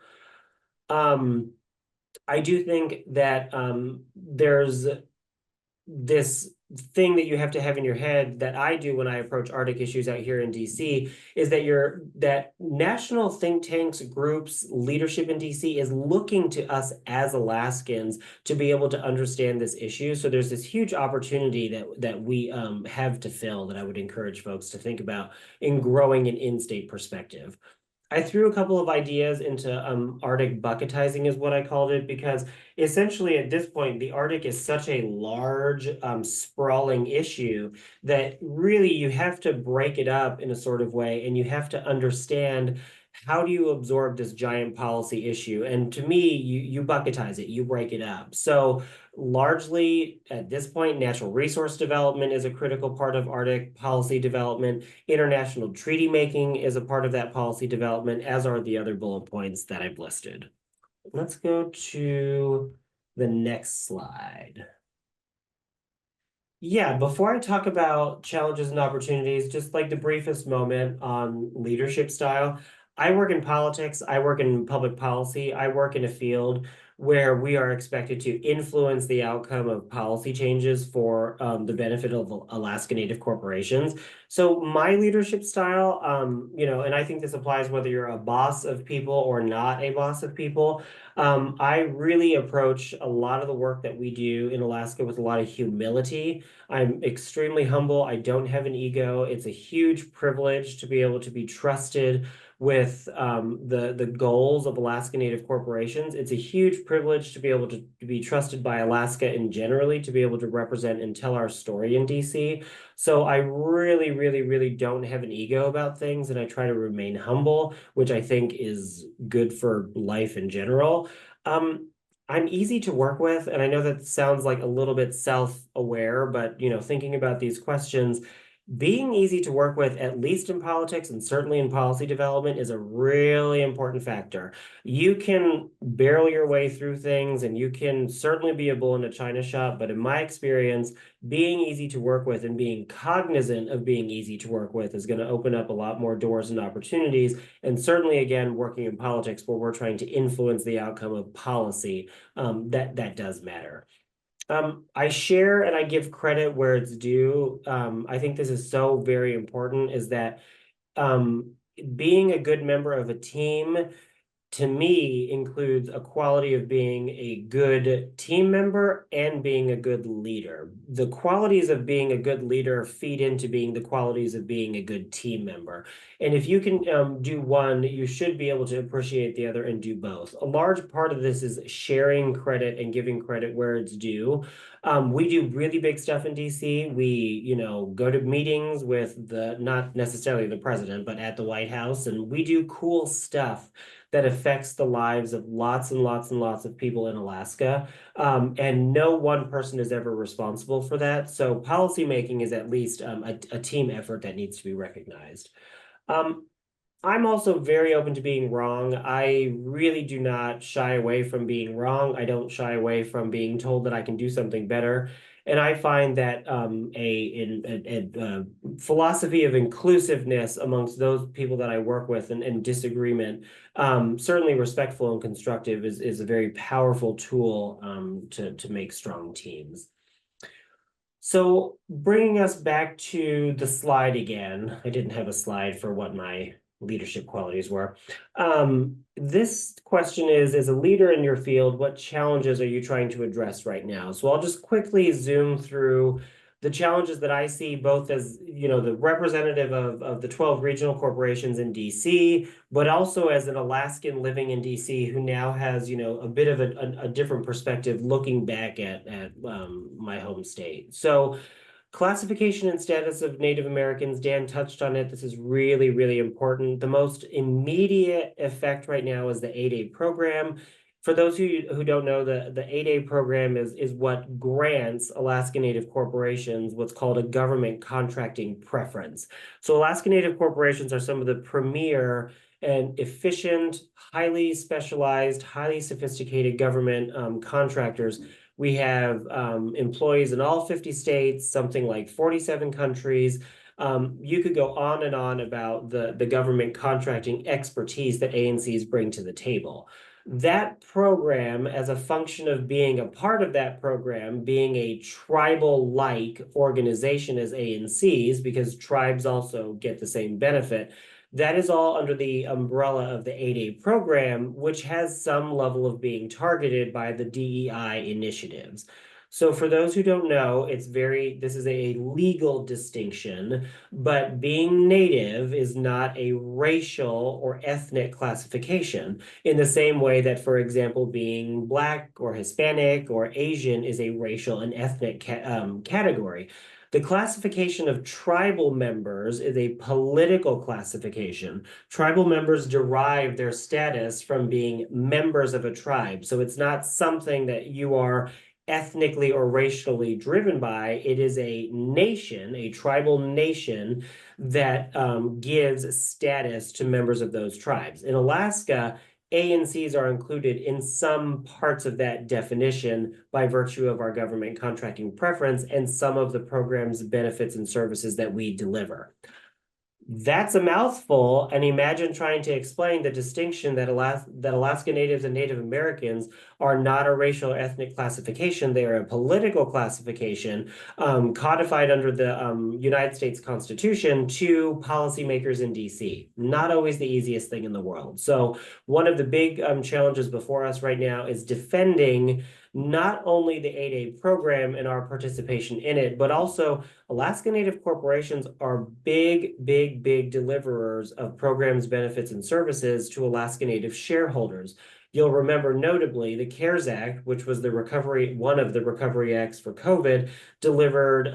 I do think that there's this thing that you have to have in your head that I do when I approach Arctic issues out here in DC is that national think tanks, groups, leadership in DC is looking to us as Alaskans to be able to understand this issue. So there's this huge opportunity that we have to fill that I would encourage folks to think about in growing an in-state perspective. I threw a couple of ideas into Arctic bucketizing is what I called it, because essentially at this point, the Arctic is such a large, sprawling issue that really you have to break it up in a sort of way, and you have to understand how do you absorb this giant policy issue? And to me, you bucketize it, you break it up. So largely at this point, natural resource development is a critical part of Arctic policy development. International treaty making is a part of that policy development, as are the other bullet points that I've listed. Let's go to the next slide. Yeah, before I talk about challenges and opportunities, just like the briefest moment on leadership style, I work in politics, I work in public policy, I work in a field where we are expected to influence the outcome of policy changes for the benefit of Alaska Native corporations. So my leadership style, and I think this applies whether you're a boss of people or not a boss of people, I really approach a lot of the work that we do in Alaska with a lot of humility. I'm extremely humble. I don't have an ego. It's a huge privilege to be able to be trusted with the goals of Alaska Native corporations. It's a huge privilege to be able to be trusted by Alaska and generally to be able to represent and tell our story in DC. So I really, really, really don't have an ego about things, and I try to remain humble, which I think is good for life in general. I'm easy to work with, and I know that sounds like a little bit self-aware, but thinking about these questions, being easy to work with, at least in politics and certainly in policy development, is a really important factor. You can barrel your way through things and you can certainly be a bull in a china shop, but in my experience, being easy to work with and being cognizant of being easy to work with is going to open up a lot more doors and opportunities. And certainly, again, working in politics where we're trying to influence the outcome of policy, that does matter. I share and I give credit where it's due. I think this is so very important, is that being a good member of a team, to me, includes a quality of being a good team member and being a good leader. The qualities of being a good leader feed into being the qualities of being a good team member. And if you can do one, you should be able to appreciate the other and do both. A large part of this is sharing credit and giving credit where it's due. We do really big stuff in DC. We, you know, go to meetings with not necessarily the president, but at the White House, and we do cool stuff that affects the lives of lots and lots and lots of people in Alaska. And no one person is ever responsible for that. So policymaking is at least a team effort that needs to be recognized. I'm also very open to being wrong. I really do not shy away from being wrong. I don't shy away from being told that I can do something better. And I find that a philosophy of inclusiveness amongst those people that I work with and disagreement, certainly respectful and constructive, is a very powerful tool to make strong teams. So bringing us back to the slide again, I didn't have a slide for what my leadership qualities were. This question is, as a leader in your field, what challenges are you trying to address right now? So I'll just quickly zoom through the challenges that I see, both as, you know, the representative of the 12 regional corporations in DC, but also as an Alaskan living in DC who now has, you know, a bit of a different perspective looking back at my home state. So classification and status of Native Americans, Dan touched on it. This is really, really important. The most immediate effect right now is the 8A program. For those who don't know, the 8A program is what grants Alaska Native corporations what's called a government contracting preference. So Alaska Native corporations are some of the premier and efficient, highly specialized, highly sophisticated government contractors. We have employees in all 50 states, something like 47 countries. You could go on and on about the government contracting expertise that ANCs bring to the table. That program, as a function of being a part of that program, being a tribal-like organization as ANCs, because tribes also get the same benefit, that is all under the umbrella of the 8A program, which has some level of being targeted by the DEI initiatives. So for those who don't know, this is a legal distinction, but being Native is not a racial or ethnic classification in the same way that, for example, being Black or Hispanic or Asian is a racial and ethnic category. The classification of tribal members is a political classification. Tribal members derive their status from being members of a tribe. So it's not something that you are ethnically or racially driven by. It is a nation, a tribal nation, that gives status to members of those tribes. In Alaska, ANCs are included in some parts of that definition by virtue of our government contracting preference and some of the program's benefits and services that we deliver. That's a mouthful, and imagine trying to explain the distinction that Alaska Natives and Native Americans are not a racial or ethnic classification. They are a political classification codified under the United States Constitution to policymakers in DC. Not always the easiest thing in the world. So one of the big challenges before us right now is defending not only the 8A program and our participation in it, but also Alaska Native corporations are big deliverers of programs, benefits, and services to Alaska Native shareholders. You'll remember notably the CARES Act, which was one of the recovery acts for COVID, delivered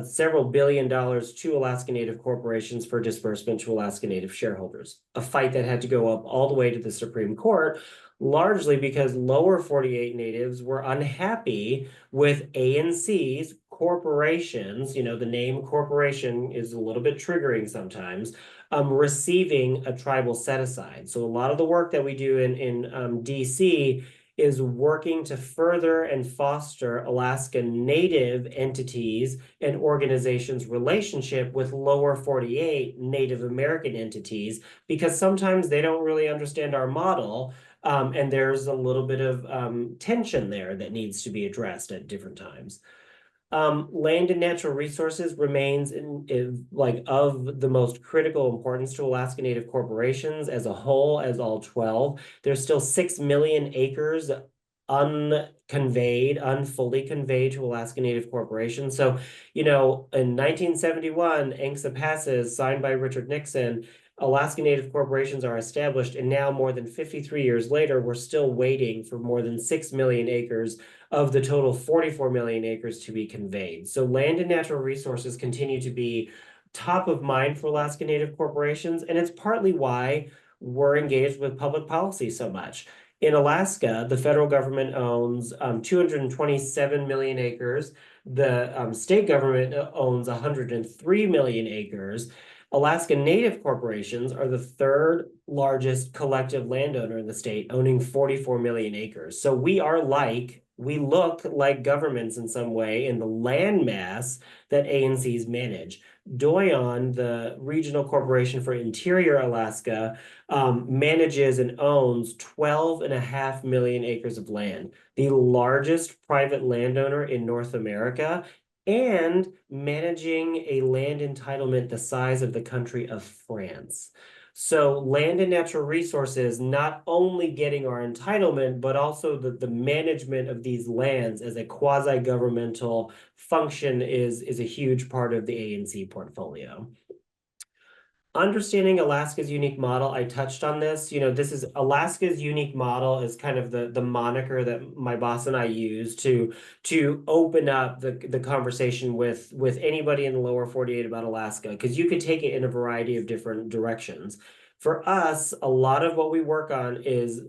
several $1 billion to Alaska Native corporations for disbursement to Alaska Native shareholders. A fight that had to go up all the way to the Supreme Court, largely because lower 48 Natives were unhappy with ANCs, corporations, you know, the name corporation is a little bit triggering sometimes, receiving a tribal set-aside. So a lot of the work that we do in DC is working to further and foster Alaska Native entities and organizations' relationship with lower 48 Native American entities, because sometimes they don't really understand our model. And there's a little bit of tension there that needs to be addressed at different times. Land and natural resources remains of the most critical importance to Alaska Native corporations as a whole, as all 12. There's still 6 million acres unfully conveyed to Alaska Native corporations. So, you know, in 1971, ANCSA passes, signed by Richard Nixon, Alaska Native corporations are established, and now more than 53 years later, we're still waiting for more than 6 million acres of the total 44 million acres to be conveyed. So land and natural resources continue to be top of mind for Alaska Native corporations, and it's partly why we're engaged with public policy so much. In Alaska, the federal government owns 227 million acres. The state government owns 103 million acres. Alaska Native corporations are the third largest collective landowner in the state, owning 44 million acres. So we look like governments in some way in the land mass that ANCs manage. Doyon, the regional corporation for interior Alaska, manages and owns 12.5 million acres of land, the largest private landowner in North America, and managing a land entitlement the size of the country of France. So land and natural resources, not only getting our entitlement, but also the management of these lands as a quasi-governmental function is a huge part of the ANC portfolio. Understanding Alaska's unique model, I touched on this. This is Alaska's unique model is kind of the moniker that my boss and I use to open up the conversation with anybody in the lower 48 about Alaska, because you could take it in a variety of different directions. For us, a lot of what we work on is,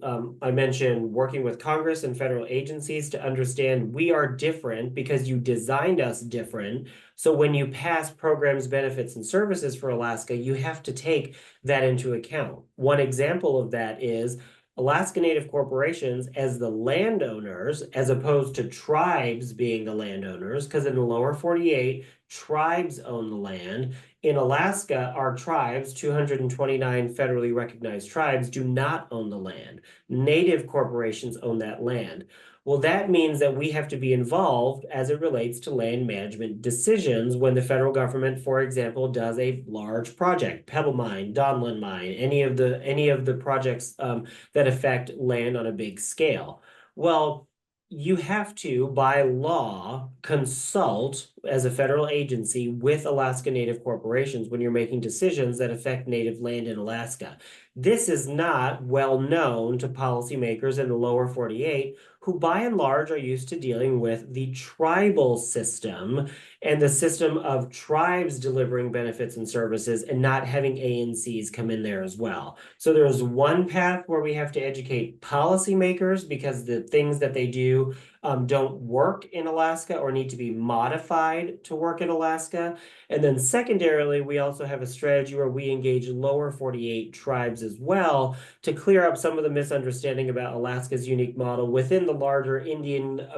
I mentioned working with Congress and federal agencies to understand we are different because you designed us different. So when you pass programs, benefits, and services for Alaska, you have to take that into account. One example of that is Alaska Native corporations as the landowners, as opposed to tribes being the landowners, because in the lower 48, tribes own the land. In Alaska, our tribes, 229 federally recognized tribes, do not own the land. Native corporations own that land. Well, that means that we have to be involved as it relates to land management decisions when the federal government, for example, does a large project, Pebble Mine, Donlin Mine, any of the projects that affect land on a big scale. Well, you have to, by law, consult as a federal agency with Alaska Native corporations when you're making decisions that affect Native land in Alaska. This is not well known to policymakers in the lower 48, who by and large are used to dealing with the tribal system and the system of tribes delivering benefits and services and not having ANCs come in there as well. So there's one path where we have to educate policymakers because the things that they do don't work in Alaska or need to be modified to work in Alaska. And then secondarily, we also have a strategy where we engage lower 48 tribes as well to clear up some of the misunderstanding about Alaska's unique model within the larger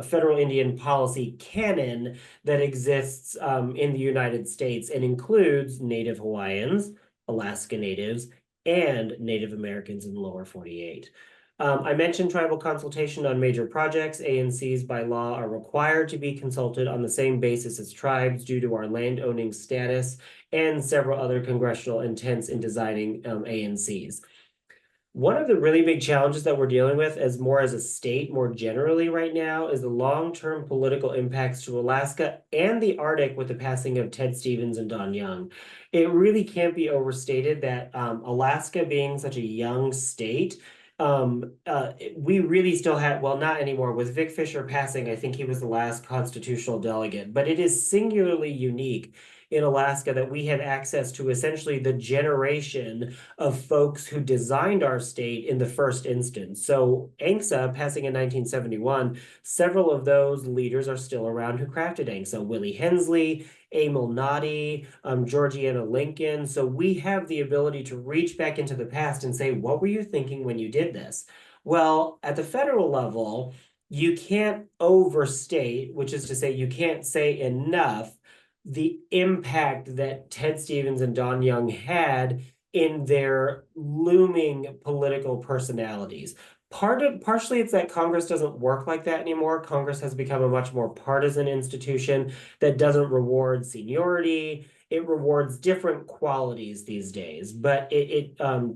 federal Indian policy canon that exists in the United States and includes Native Hawaiians, Alaska Natives, and Native Americans in the lower 48. I mentioned tribal consultation on major projects. ANCs by law are required to be consulted on the same basis as tribes due to our land owning status and several other congressional intents in designing ANCs. One of the really big challenges that we're dealing with as a state more generally right now is the long-term political impacts to Alaska and the Arctic with the passing of Ted Stevens and Don Young. It really can't be overstated that Alaska being such a young state, we really still have, well, not anymore. With Vic Fisher passing, I think he was the last constitutional delegate, but it is singularly unique in Alaska that we have access to essentially the generation of folks who designed our state in the first instance. So ANCSA passing in 1971, several of those leaders are still around who crafted ANCSA. Willie Hensley, Emil Noddy, Georgiana Lincoln. So we have the ability to reach back into the past and say, what were you thinking when you did this? Well, at the federal level, you can't overstate, which is to say you can't say enough the impact that Ted Stevens and Don Young had in their looming political personalities. Partially it's that Congress doesn't work like that anymore. Congress has become a much more partisan institution that doesn't reward seniority. It rewards different qualities these days. But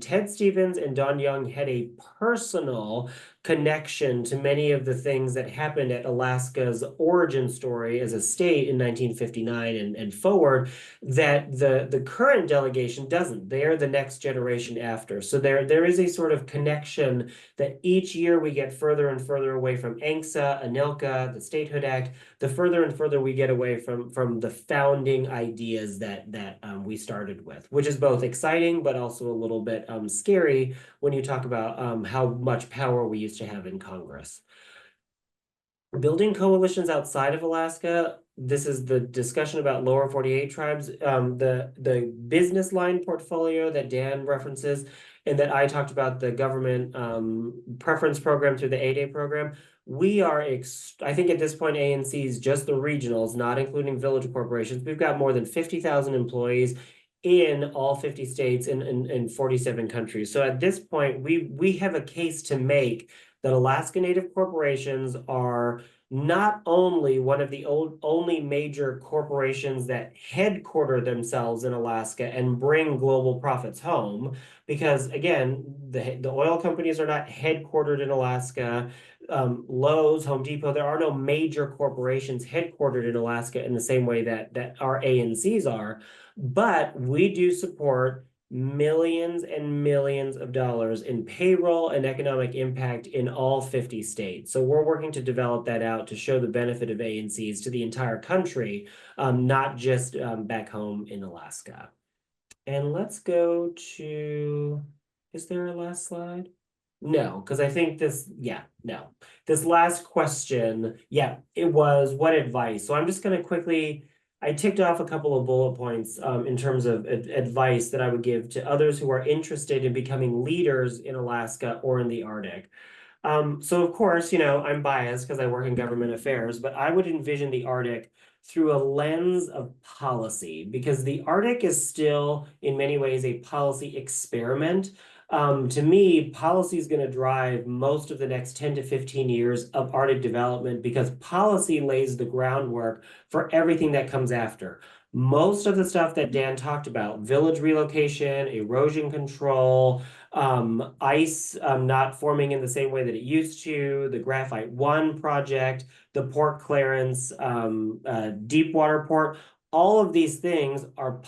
Ted Stevens and Don Young had a personal connection to many of the things that happened at Alaska's origin story as a state in 1959 and forward, that the current delegation doesn't. They're the next generation after. So there is a sort of connection that each year we get further and further away from ANCSA, ANILCA, the Statehood Act, the further and further we get away from the founding ideas that we started with, which is both exciting but also a little bit scary when you talk about how much power we used to have in Congress. Building coalitions outside of Alaska, this is the discussion about lower 48 tribes. The business line portfolio that Dan references and that I talked about, the government preference program through the 8A program, we are, I think at this point, ANC is just the regionals, not including village corporations. We've got more than 50,000 employees in all 50 states in 47 countries. So at this point, we have a case to make that Alaska Native corporations are not only one of the only major corporations that headquarter themselves in Alaska and bring global profits home, because again, the oil companies are not headquartered in Alaska. Lowe's, Home Depot, there are no major corporations headquartered in Alaska in the same way that our ANCs are, but we do support millions and millions of dollars in payroll and economic impact in all 50 states. So we're working to develop that out to show the benefit of ANCs to the entire country, not just back home in Alaska. And let's go to, is there a last slide? No, because I think this, no. This last question, it was what advice? So I'm just going to quickly, I ticked off a couple of bullet points in terms of advice that I would give to others who are interested in becoming leaders in Alaska or in the Arctic. So of course, I'm biased because I work in government affairs, but I would envision the Arctic through a lens of policy, because the Arctic is still in many ways a policy experiment. To me, policy is going to drive most of the next 10 to 15 years of Arctic development, because policy lays the groundwork for everything that comes after. Most of the stuff that Dan talked about, village relocation, erosion control, ice not forming in the same way that it used to, the Graphite 1 project, the port clearance, deep water port, all of these things are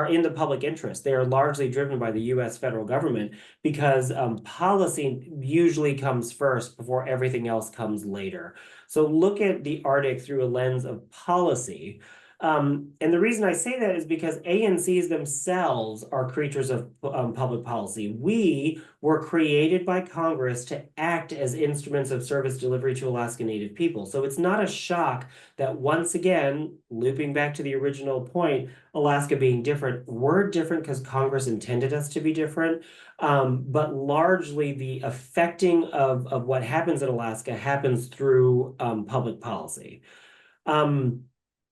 in the public interest. They are largely driven by the US federal government, because policy usually comes first before everything else comes later. So look at the Arctic through a lens of policy. And the reason I say that is because ANCs themselves are creatures of public policy. We were created by Congress to act as instruments of service delivery to Alaska Native people. So it's not a shock that, once again, looping back to the original point, Alaska being different, we're different because Congress intended us to be different. But largely the affecting of what happens in Alaska happens through public policy.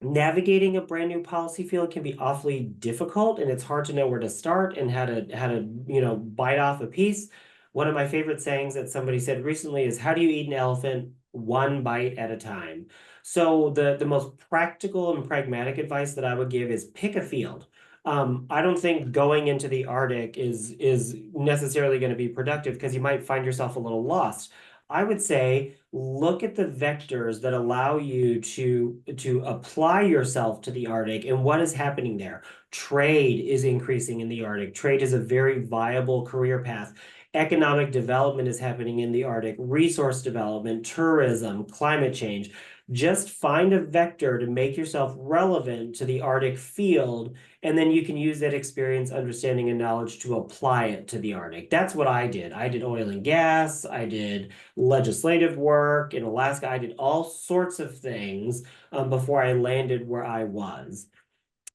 Navigating a brand new policy field can be awfully difficult, and it's hard to know where to start and how to bite off a piece. One of my favorite sayings that somebody said recently is, how do you eat an elephant? One bite at a time. So the most practical and pragmatic advice that I would give is pick a field. I don't think going into the Arctic is necessarily going to be productive, because you might find yourself a little lost. I would say look at the vectors that allow you to apply yourself to the Arctic and what is happening there. Trade is increasing in the Arctic. Trade is a very viable career path. Economic development is happening in the Arctic. Resource development, tourism, climate change. Just find a vector to make yourself relevant to the Arctic field, and then you can use that experience, understanding, and knowledge to apply it to the Arctic. That's what I did. I did oil and gas. I did legislative work in Alaska. I did all sorts of things before I landed where I was.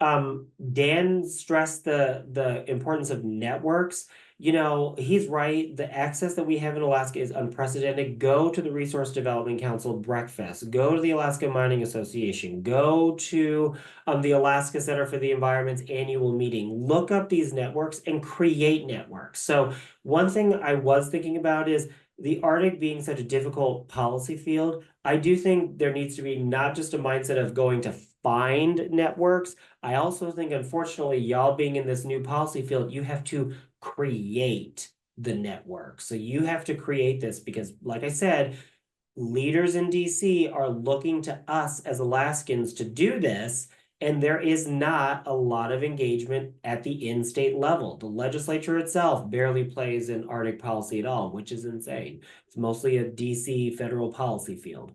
Dan stressed the importance of networks. He's right. The access that we have in Alaska is unprecedented. Go to the Resource Development Council breakfast. Go to the Alaska Mining Association. Go to the Alaska Center for the Environment's annual meeting. Look up these networks and create networks. So one thing I was thinking about is the Arctic being such a difficult policy field. I do think there needs to be not just a mindset of going to find networks. I also think, unfortunately, y'all being in this new policy field, you have to create the network. So you have to create this because, like I said, leaders in DC are looking to us as Alaskans to do this, and there is not a lot of engagement at the in-state level. The legislature itself barely plays in Arctic policy at all, which is insane. It's mostly a DC federal policy field.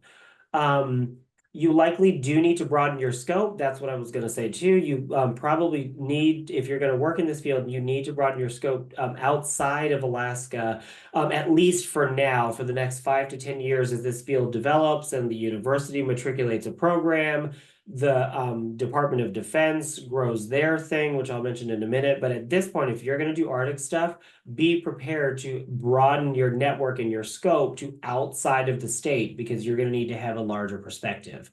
You likely do need to broaden your scope. That's what I was going to say too. You probably need, if you're going to work in this field, you need to broaden your scope outside of Alaska, at least for now, for the next 5 to 10 years as this field develops and the university matriculates a program. The Department of Defense grows their thing, which I'll mention in a minute. But at this point, if you're going to do Arctic stuff, be prepared to broaden your network and your scope to outside of the state because you're going to need to have a larger perspective.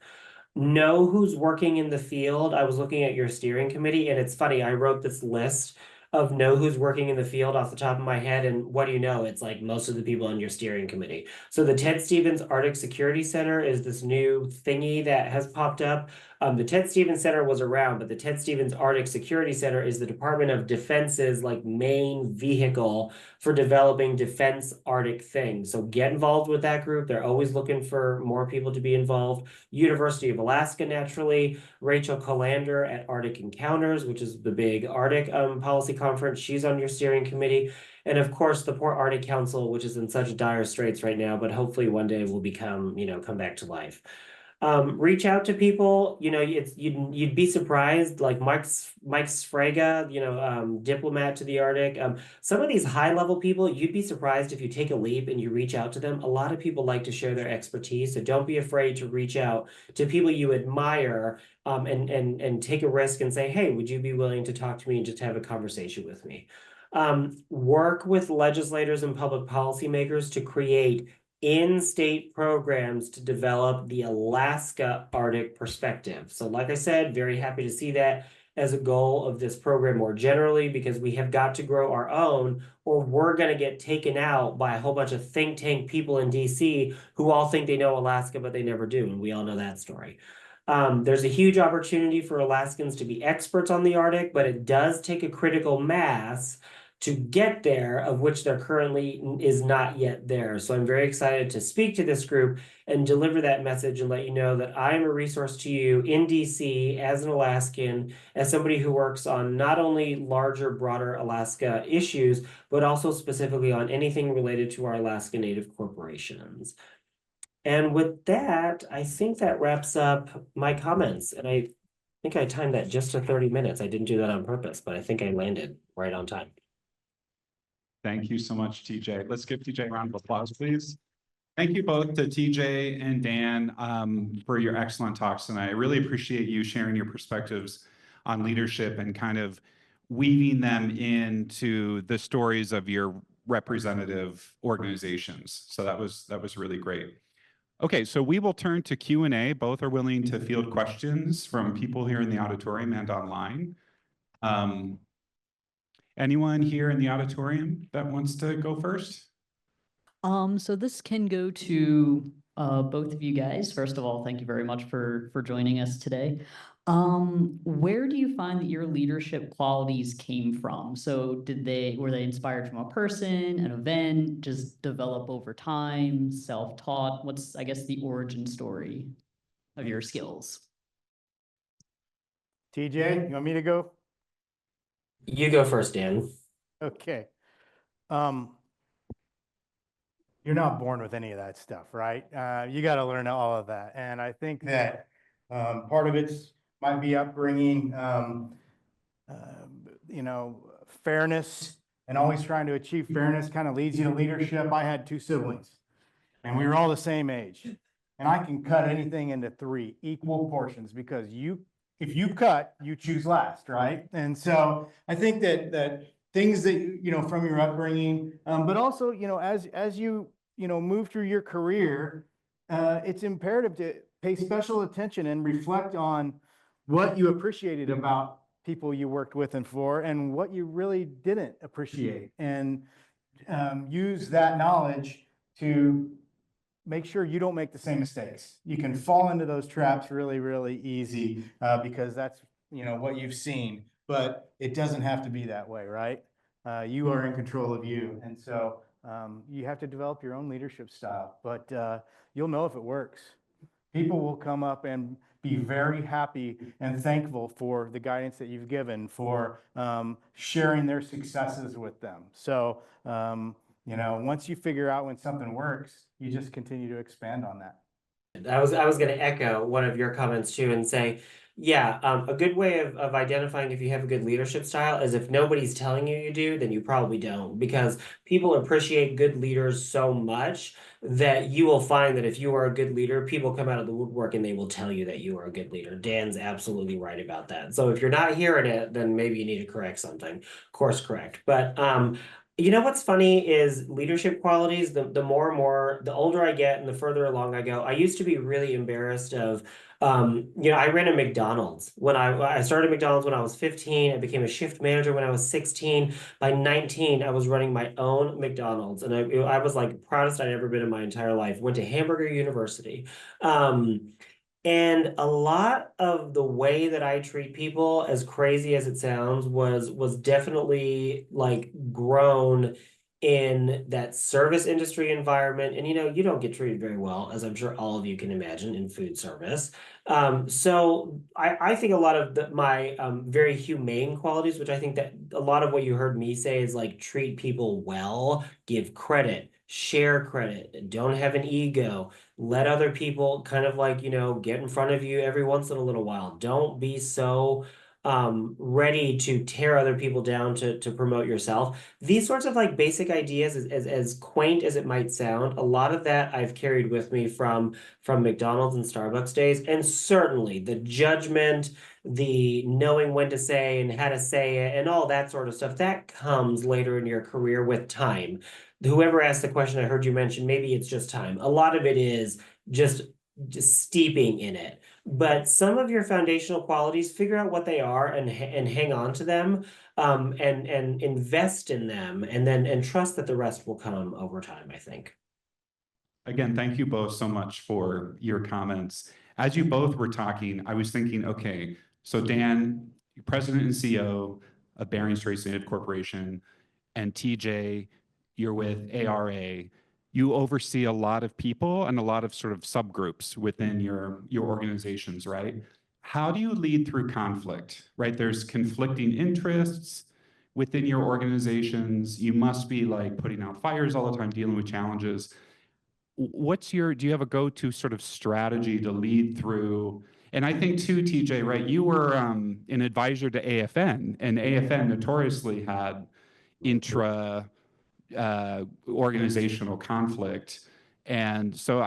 Know who's working in the field. I was looking at your steering committee, and it's funny, I wrote this list of know who's working in the field off the top of my head, and what do you know? It's like most of the people on your steering committee. So the Ted Stevens Arctic Security Center is this new thingy that has popped up. The Ted Stevens Center was around, but the Ted Stevens Arctic Security Center is the Department of Defense's like main vehicle for developing defense Arctic things. So get involved with that group. They're always looking for more people to be involved. University of Alaska, naturally. Rachel Colander at Arctic Encounters, which is the big Arctic policy conference. She's on your steering committee. And of course, the Port Arctic Council, which is in such dire straits right now, but hopefully one day will become, come back to life. Reach out to people. You'd be surprised. Like Mike Sfraga, diplomat to the Arctic. Some of these high level people, you'd be surprised if you take a leap and you reach out to them. A lot of people like to share their expertise, so don't be afraid to reach out to people you admire, and take a risk and say, hey, would you be willing to talk to me and just have a conversation with me? Work with legislators and public policymakers to create in-state programs to develop the Alaska Arctic perspective. So like I said, very happy to see that as a goal of this program more generally, because we have got to grow our own, or we're going to get taken out by a whole bunch of think tank people in DC who all think they know Alaska, but they never do. And we all know that story. There's a huge opportunity for Alaskans to be experts on the Arctic, but it does take a critical mass to get there, of which there currently is not yet there. So I'm very excited to speak to this group and deliver that message and let you know that I am a resource to you in DC as an Alaskan, as somebody who works on not only larger, broader Alaska issues, but also specifically on anything related to our Alaska Native corporations. And with that, I think that wraps up my comments. And I think I timed that just to 30 minutes. I didn't do that on purpose, but I think I landed right on time. Thank you so much, TJ. Let's give TJ a round of applause, please. Thank you both to TJ and Dan for your excellent talks tonight. I really appreciate you sharing your perspectives on leadership and kind of weaving them into the stories of your representative organizations. So that was really great. Okay, so we will turn to Q&A. Both are willing to field questions from people here in the auditorium and online. Anyone here in the auditorium that wants to go first? So this can go to both of you guys. First of all, thank you very much for joining us today. Where do you find that your leadership qualities came from? So were they inspired from a person, an event, just develop over time, self-taught? What's, I guess, the origin story of your skills? TJ, you want me to go? You go first, Dan. Okay. You're not born with any of that stuff, right? You got to learn all of that. And I think that part of it's might be upbringing, fairness, and always trying to achieve fairness kind of leads you to leadership. I had 2 siblings, and we were all the same age. And I can cut anything into 3 equal portions because if you cut, you choose last, right? And so I think that things that, from your upbringing, but also, as you, move through your career, it's imperative to pay special attention and reflect on what you appreciated about people you worked with and for, and what you really didn't appreciate, and use that knowledge to make sure you don't make the same mistakes. You can fall into those traps really, really easy because that's, what you've seen, but it doesn't have to be that way, right? You are in control of you. And so you have to develop your own leadership style, but you'll know if it works. People will come up and be very happy and thankful for the guidance that you've given, for sharing their successes with them. So, you know, once you figure out when something works, you just continue to expand on that. I was going to echo one of your comments too and say, yeah, a good way of identifying if you have a good leadership style is if nobody's telling you do, then you probably don't, because people appreciate good leaders so much that you will find that if you are a good leader, people come out of the woodwork and they will tell you that you are a good leader. Dan's absolutely right about that. So if you're not hearing it, then maybe you need to correct something, course correct. But you know what's funny is leadership qualities, the more and more, the older I get and the further along I go, I used to be really embarrassed of, you know, I ran a McDonald's when I started McDonald's when I was 15. I became a shift manager when I was 16. By 19, I was running my own McDonald's, and I was like proudest I'd ever been in my entire life. Went to Hamburger University. And a lot of the way that I treat people, as crazy as it sounds, was definitely like grown in that service industry environment. And you know, you don't get treated very well, as I'm sure all of you can imagine, in food service. So I think a lot of my very humane qualities, which I think that a lot of what you heard me say is like treat people well, give credit, share credit, don't have an ego. Let other people kind of like, you know, get in front of you every once in a little while. Don't be so ready to tear other people down to promote yourself. These sorts of like basic ideas, as quaint as it might sound, a lot of that I've carried with me from McDonald's and Starbucks days. And certainly the judgment, the knowing when to say and how to say it, and all that sort of stuff, that comes later in your career with time. Whoever asked the question, I heard you mention, maybe it's just time. A lot of it is just steeping in it. But some of your foundational qualities, figure out what they are and hang on to them, and invest in them, and trust that the rest will come over time, I think. Again, thank you both so much for your comments. As you both were talking, I was thinking, okay, so Dan, President and CEO of Bering, Straits Corporation, and TJ, you're with ARA. You oversee a lot of people and a lot of sort of subgroups within your organizations, right? How do you lead through conflict, right? There's conflicting interests within your organizations. You must be like putting out fires all the time, dealing with challenges. Do you have a go-to sort of strategy to lead through? And I think too, TJ, right? You were an advisor to AFN, and AFN notoriously had organizational conflict. And so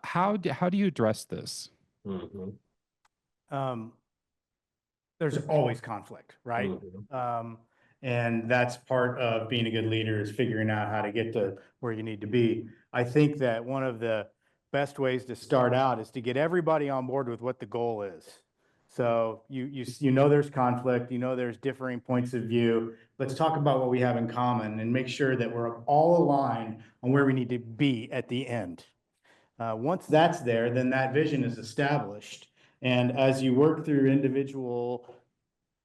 how do you address this? Mm-hmm. There's always conflict, right? Mm-hmm. And that's part of being a good leader, is figuring out how to get to where you need to be. I think that one of the best ways to start out is to get everybody on board with what the goal is. So you know there's conflict, you know there's differing points of view. Let's talk about what we have in common and make sure that we're all aligned on where we need to be at the end. Once that's there, then that vision is established. And as you work through individual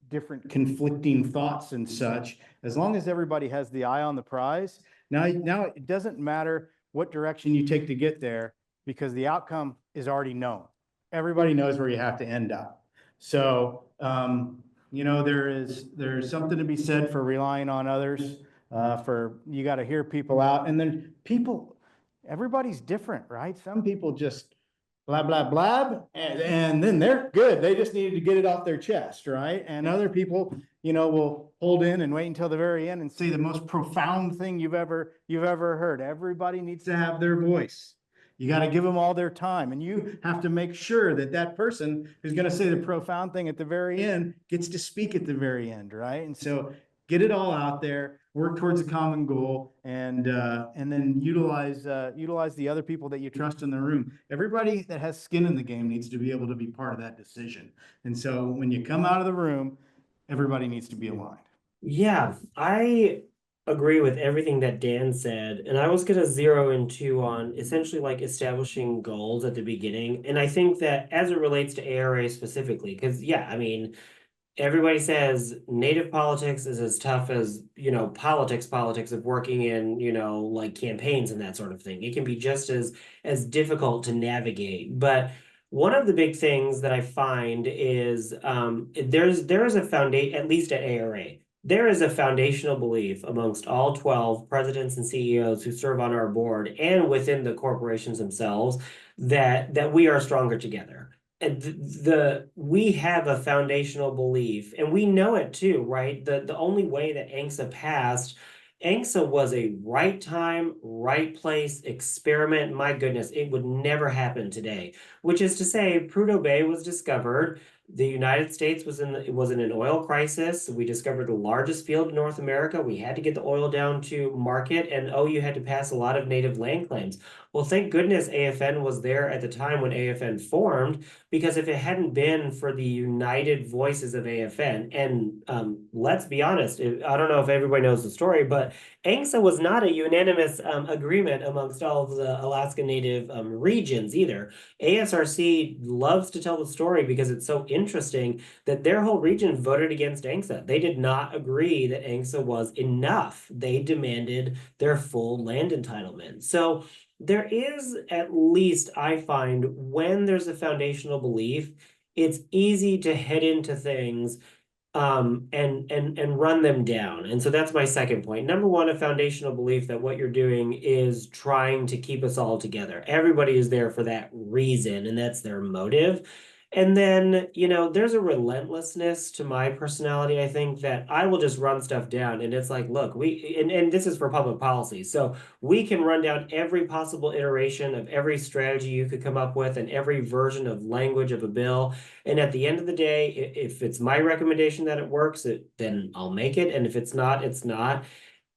different conflicting thoughts and such, as long as everybody has the eye on the prize, now it doesn't matter what direction you take to get there, because the outcome is already known. Everybody knows where you have to end up. So, you know, there's something to be said for relying on others, for you got to hear people out. And then everybody's different, right? Some people just blab, blab, blab, and then they're good. They just needed to get it off their chest, right? And other people, you know, will hold in and wait until the very end and say the most profound thing you've ever heard. Everybody needs to have their voice. You got to give them all their time, and you have to make sure that that person who's going to say the profound thing at the very end gets to speak at the very end, right? And so get it all out there, work towards a common goal, and then utilize the other people that you trust in the room. Everybody that has skin in the game needs to be able to be part of that decision. And so when you come out of the room, everybody needs to be aligned. Yeah, I agree with everything that Dan said, and I was going to zero into on essentially like establishing goals at the beginning. And I think that as it relates to ARA specifically, because yeah, I mean, everybody says native politics is as tough as, politics of working in, like campaigns and that sort of thing. It can be just as difficult to navigate. But one of the big things that I find is there is a foundation, at least at ARA, there is a foundational belief amongst all 12 presidents and CEOs who serve on our board and within the corporations themselves that we are stronger together. And we have a foundational belief, and we know it too, right? The only way that ANCSA passed, ANCSA was a right time, right place experiment. My goodness, it would never happen today. Which is to say, Prudhoe Bay was discovered. The United States was in an oil crisis. We discovered the largest field in North America. We had to get the oil down to market, and you had to pass a lot of native land claims. Well, thank goodness AFN was there at the time when AFN formed, because if it hadn't been for the united voices of AFN, and let's be honest, I don't know if everybody knows the story, but ANCSA was not a unanimous agreement amongst all of the Alaska Native regions either. ASRC loves to tell the story because it's so interesting that their whole region voted against ANCSA. They did not agree that ANCSA was enough. They demanded their full land entitlement. So there is, at least I find, when there's a foundational belief, it's easy to head into things and run them down. And so that's my second point. Number one, a foundational belief that what you're doing is trying to keep us all together. Everybody is there for that reason, and that's their motive. And then, there's a relentlessness to my personality, I think, that I will just run stuff down. And it's like, look, and this is for public policy. So we can run down every possible iteration of every strategy you could come up with and every version of language of a bill. And at the end of the day, if it's my recommendation that it works, then I'll make it. And if it's not, it's not.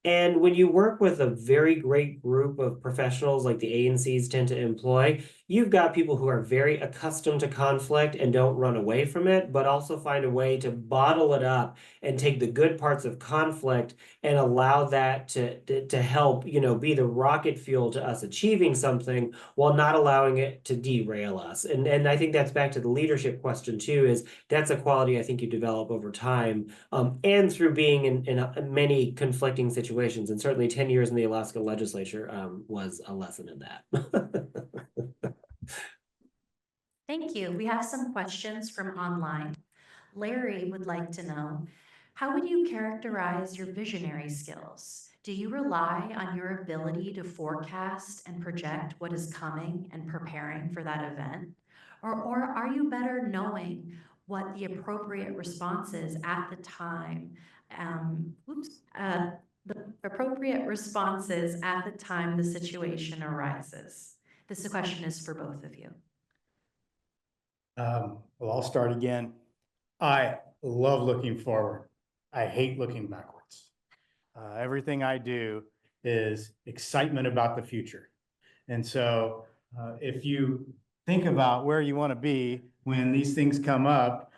And when you work with a very great group of professionals like the ANCs tend to employ, you've got people who are very accustomed to conflict and don't run away from it, but also find a way to bottle it up and take the good parts of conflict and allow that to help, be the rocket fuel to us achieving something while not allowing it to derail us. And I think that's back to the leadership question too, is that's a quality I think you develop over time, and through being in many conflicting situations. And certainly 10 years in the Alaska legislature was a lesson in that. Thank you. We have some questions from online. Larry would like to know, how would you characterize your visionary skills? Do you rely on your ability to forecast and project what is coming and preparing for that event? Or are you better knowing what the appropriate response is at the time? The appropriate responses at the time the situation arises. This question is for both of you. Well, I'll start again. I love looking forward. I hate looking backwards. Everything I do is excitement about the future. And so if you think about where you want to be when these things come up,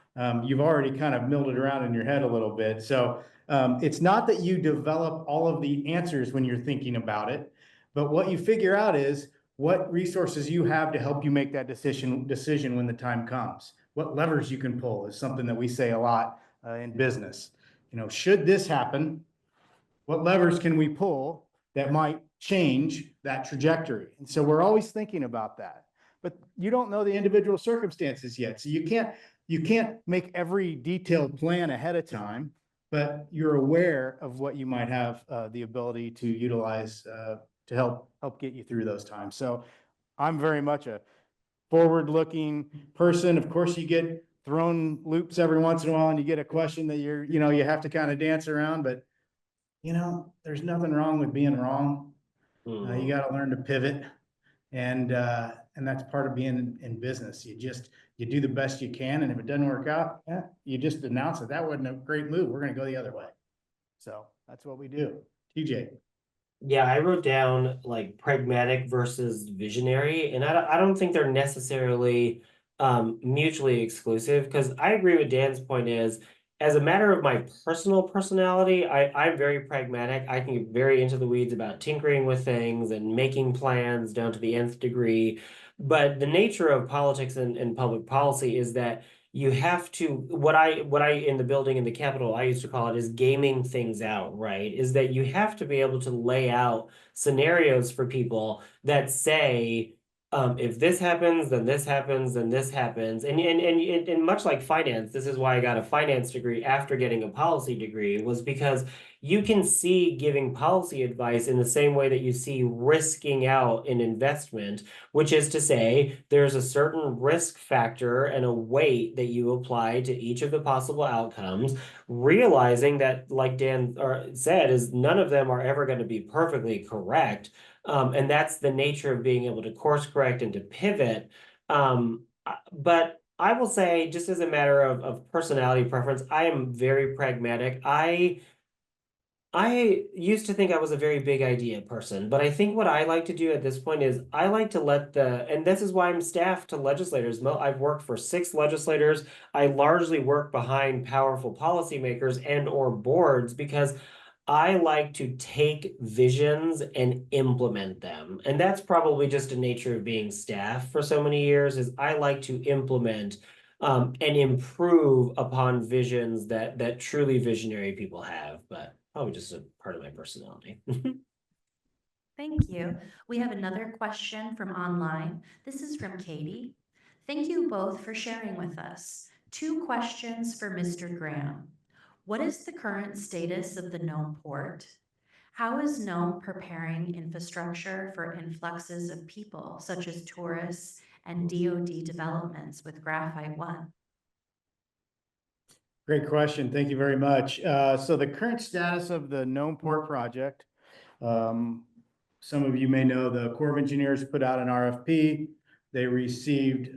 you've already kind of milled it around in your head a little bit. So it's not that you develop all of the answers when you're thinking about it, but what you figure out is what resources you have to help you make that decision when the time comes. What levers you can pull is something that we say a lot in business. Should this happen, what levers can we pull that might change that trajectory? And so we're always thinking about that, but you don't know the individual circumstances yet. So you can't make every detailed plan ahead of time, but you're aware of what you might have the ability to utilize to help get you through those times. So I'm very much a forward-looking person. Of course, you get thrown loops every once in a while and you get a question that you have to kind of dance around, but there's nothing wrong with being wrong. You got to learn to pivot, and that's part of being in business. You do the best you can, and if it doesn't work out, you just announce that wasn't a great move. We're going to go the other way. So that's what we do. TJ. Yeah, I wrote down like pragmatic versus visionary, and I don't think they're necessarily mutually exclusive, because I agree with Dan's point is, as a matter of my personal personality, I'm very pragmatic. I can get very into the weeds about tinkering with things and making plans down to the nth degree. But the nature of politics and public policy is that you have to, what I in the building in the Capitol, I used to call it is gaming things out, right? Is that you have to be able to lay out scenarios for people that say, if this happens, then this happens, then this happens. And much like finance, this is why I got a finance degree after getting a policy degree, was because you can see giving policy advice in the same way that you see risking out an investment, which is to say there's a certain risk factor and a weight that you apply to each of the possible outcomes, realizing that, like Dan said, is none of them are ever going to be perfectly correct. And that's the nature of being able to course correct and to pivot. But I will say, just as a matter of personality preference, I am very pragmatic. I used to think I was a very big idea person, but I think what I like to do at this point is I like to let and this is why I'm staffed to legislators. I've worked for 6 legislators. I largely work behind powerful policymakers and or boards because I like to take visions and implement them. And that's probably just a nature of being staff for so many years, is I like to implement and improve upon visions that truly visionary people have, but probably just a part of my personality. Thank you. We have another question from online. This is from Katie. Thank you both for sharing with us. 2 questions for Mr. Graham. What is the current status of the Nome port? How is Nome preparing infrastructure for influxes of people, such as tourists and DoD developments with Graphite One? Great question. Thank you very much. So the current status of the Nome Port project, some of you may know the Corps of Engineers put out an RFP. They received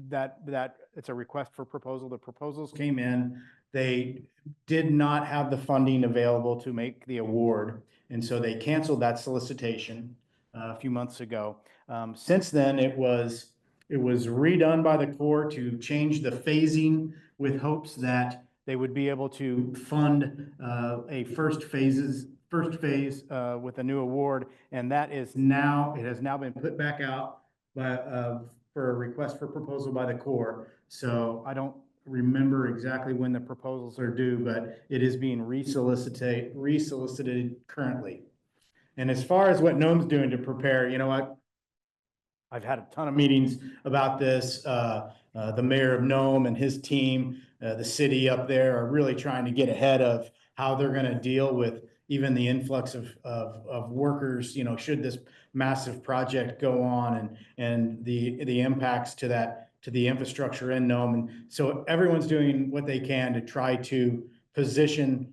that it's a request for proposal. The proposals came in. They did not have the funding available to make the award, and so they canceled that solicitation a few months ago. Since then, it was redone by the Corps to change the phasing with hopes that they would be able to fund a first phase with a new award, and it has now been put back out for a request for proposal by the Corps. So I don't remember exactly when the proposals are due, but it is being resolicited currently. And as far as what Nome's doing to prepare, you know what? I've had a ton of meetings about this. The mayor of Nome and his team, the city up there, are really trying to get ahead of how they're going to deal with even the influx of workers, you know, should this massive project go on, and the impacts to the infrastructure in Nome. And so everyone's doing what they can to try to position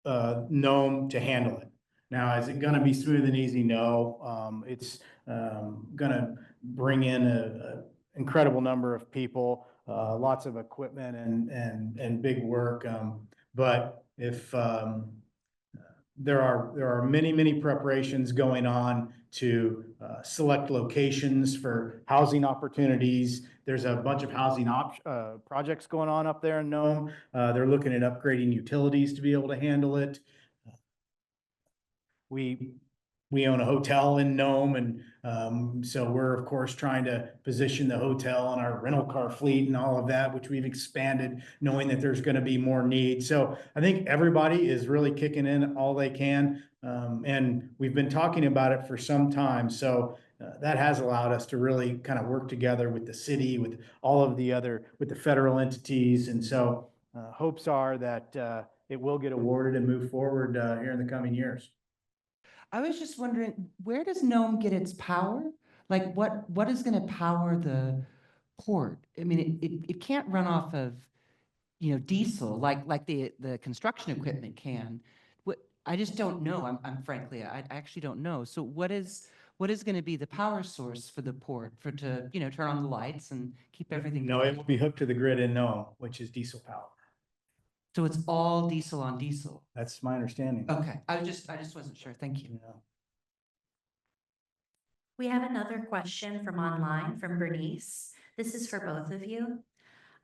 Nome to handle it. Now, is it going to be smooth and easy? No. It's going to bring in an incredible number of people, lots of equipment and big work. But if there are many preparations going on to select locations for housing opportunities. There's a bunch of housing projects going on up there in Nome. They're looking at upgrading utilities to be able to handle it. We own a hotel in Nome, and so we're of course trying to position the hotel and our rental car fleet and all of that, which we've expanded, knowing that there's going to be more need. So I think everybody is really kicking in all they can, and we've been talking about it for some time. So that has allowed us to really kind of work together with the city, with all of with the federal entities, and so hopes are that it will get awarded and move forward here in the coming years. I was just wondering, where does Nome get its power? Like, what is going to power the port? I mean, it can't run off of, diesel like the construction equipment can. I just don't know. I'm frankly, I actually don't know. So what is going to be the power source for the port to turn on the lights and keep everything No, going? it will be hooked to the grid in Nome, which is diesel power. So it's all diesel on diesel. That's my understanding. Okay, I just wasn't sure. Thank you. Yeah. We have another question from online from Bernice. This is for both of you.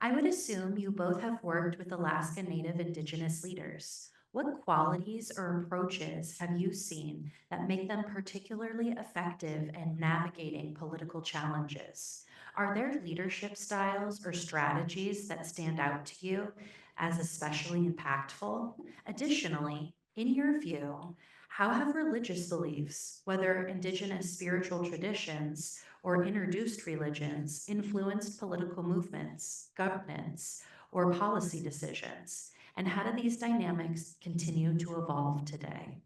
I would assume you both have worked with Alaska Native Indigenous leaders. What qualities or approaches have you seen that make them particularly effective in navigating political challenges? Are there leadership styles or strategies that stand out to you as especially impactful? Additionally, in your view, how have religious beliefs, whether indigenous spiritual traditions or introduced religions, influenced political movements, governance, or policy decisions? And how do these dynamics continue to evolve today?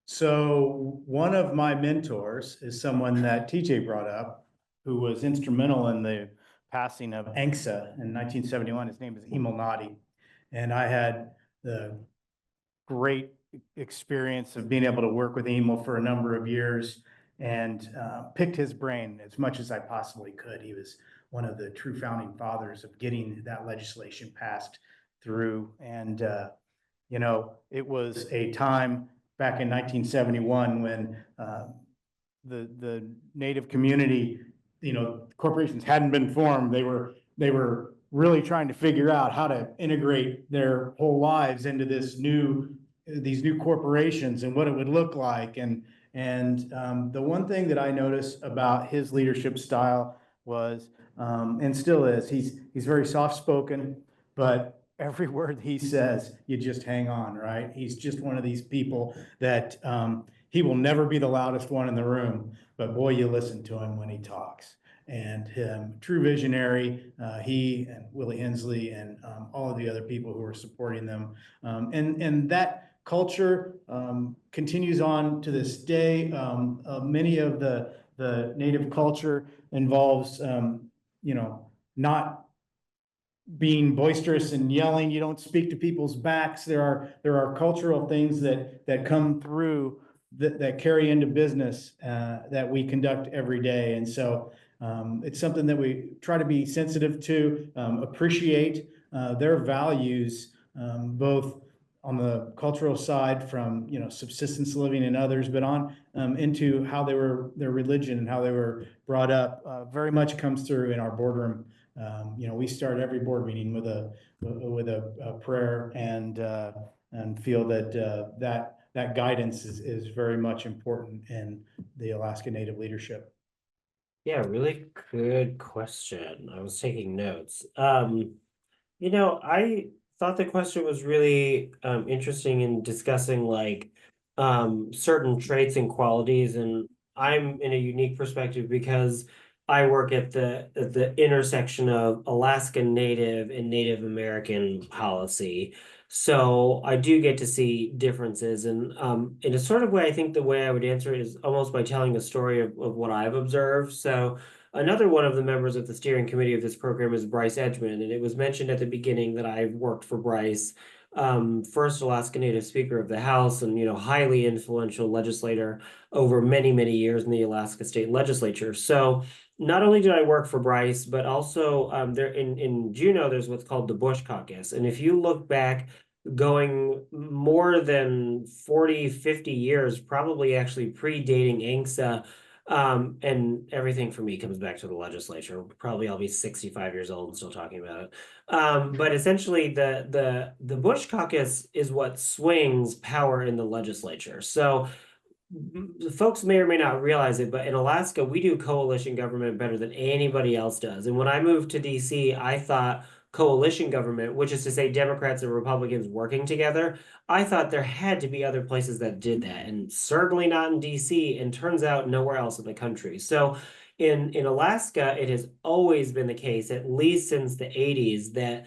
So one of my mentors is someone that TJ brought up, who was instrumental in the passing of AKST in 1971. His name is Emil Nadi. And I had the great experience of being able to work with Emil for a number of years and picked his brain as much as I possibly could. He was one of the true founding fathers of getting that legislation passed through. And, you know, it was a time back in 1971 when the Native community, you know, corporations hadn't been formed. They were really trying to figure out how to integrate their whole lives into these new corporations and what it would look like. And the one thing that I noticed about his leadership style was, and still is, he's very soft-spoken, but every word he says, you just hang on, right? He's just one of these people that he will never be the loudest one in the room, but boy, you listen to him when he talks. And true visionary, he and Willie Hensley and all of the other people who are supporting them. And that culture continues on to this day. Many of the Native culture involves, you know, not being boisterous and yelling. You don't speak to people's backs. There are cultural things that come through that carry into business that we conduct every day. And so it's something that we try to be sensitive to, appreciate their values, both on the cultural side from, you know, subsistence living and others, but on into how their religion and how they were brought up very much comes through in our boardroom. You know, we start every board meeting with a prayer and feel that that guidance is very much important in the Alaska Native leadership. Yeah, really good question. I was taking notes. You know, I thought the question was really interesting in discussing like certain traits and qualities, and I'm in a unique perspective because I work at the intersection of Alaska Native and Native American policy. So I do get to see differences, and in a sort of way, I think the way I would answer it is almost by telling a story of what I've observed. So another one of the members of the steering committee of this program is Bryce Edgman, and it was mentioned at the beginning that I've worked for Bryce, first Alaska Native Speaker of the House, and, you know, highly influential legislator over many, many years in the Alaska State Legislature. So not only did I work for Bryce, but also there in Juneau, there's what's called the Bush Caucus. And if you look back going more than 40, 50 years, probably actually predating ANCSA, and everything for me comes back to the legislature. Probably I'll be 65 years old and still talking about it. But essentially the Bush Caucus is what swings power in the legislature. So folks may or may not realize it, but in Alaska, we do coalition government better than anybody else does. And when I moved to DC, I thought coalition government, which is to say Democrats and Republicans working together, I thought there had to be other places that did that, and certainly not in DC, and turns out nowhere else in the country. So in Alaska, it has always been the case, at least since the 80s, that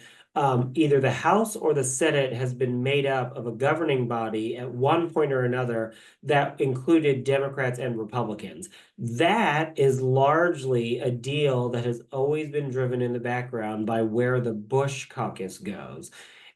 either the House or the Senate has been made up of a governing body at one point or another that included Democrats and Republicans. That is largely a deal that has always been driven in the background by where the Bush Caucus goes.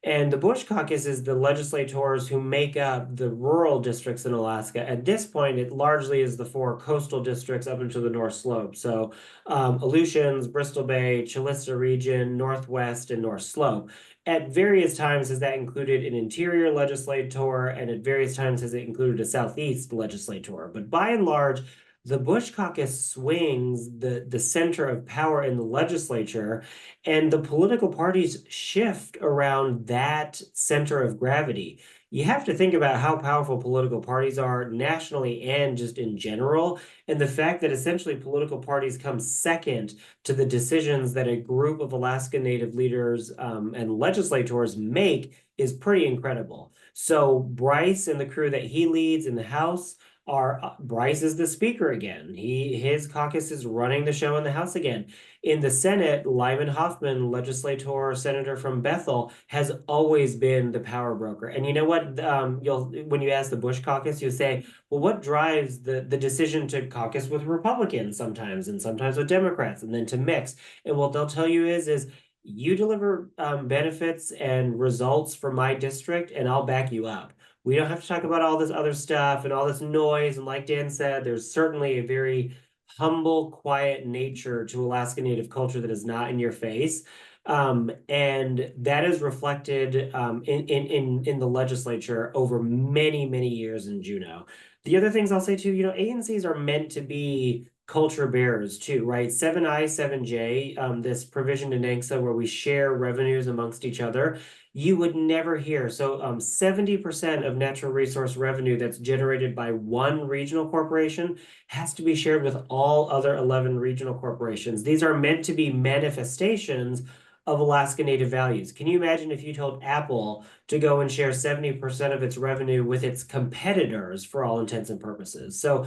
And the Bush Caucus is the legislators who make up the rural districts in Alaska. At this point, it largely is the 4 coastal districts up into the North Slope. So Aleutians, Bristol Bay, Chilista region, Northwest, and North Slope. At various times has that included an interior legislator, and at various times has it included a southeast legislator. But by and large, the Bush Caucus swings the center of power in the legislature, and the political parties shift around that center of gravity. you have to think about how powerful political parties are nationally and just in general. And the fact that essentially political parties come second to the decisions that a group of Alaska Native leaders and legislators make is pretty incredible. So Bryce and the crew that he leads in the House are Bryce is the speaker again. His caucus is running the show in the House again. In the Senate, Lyman Hoffman, legislator, senator from Bethel, has always been the power broker. And you know what? When you ask the Bush caucus, you say, well, what drives the decision to caucus with Republicans sometimes and sometimes with Democrats and then to mix? And what they'll tell you is you deliver benefits and results for my district, and I'll back you up. We don't have to talk about all this other stuff and all this noise. And like Dan said, there's certainly a very humble, quiet nature to Alaska Native culture that is not in your face. And that is reflected in the legislature over many, many years in Juneau. The other things I'll say too, ANCs are meant to be culture bearers too, right? 7I, 7J, this provision in ANCSA where we share revenues amongst each other, you would never hear. So 70% of natural resource revenue that's generated by one regional corporation has to be shared with all other 11 regional corporations. These are meant to be manifestations of Alaska Native values. Can you imagine if you told Apple to go and share 70% of its revenue with its competitors for all intents and purposes? So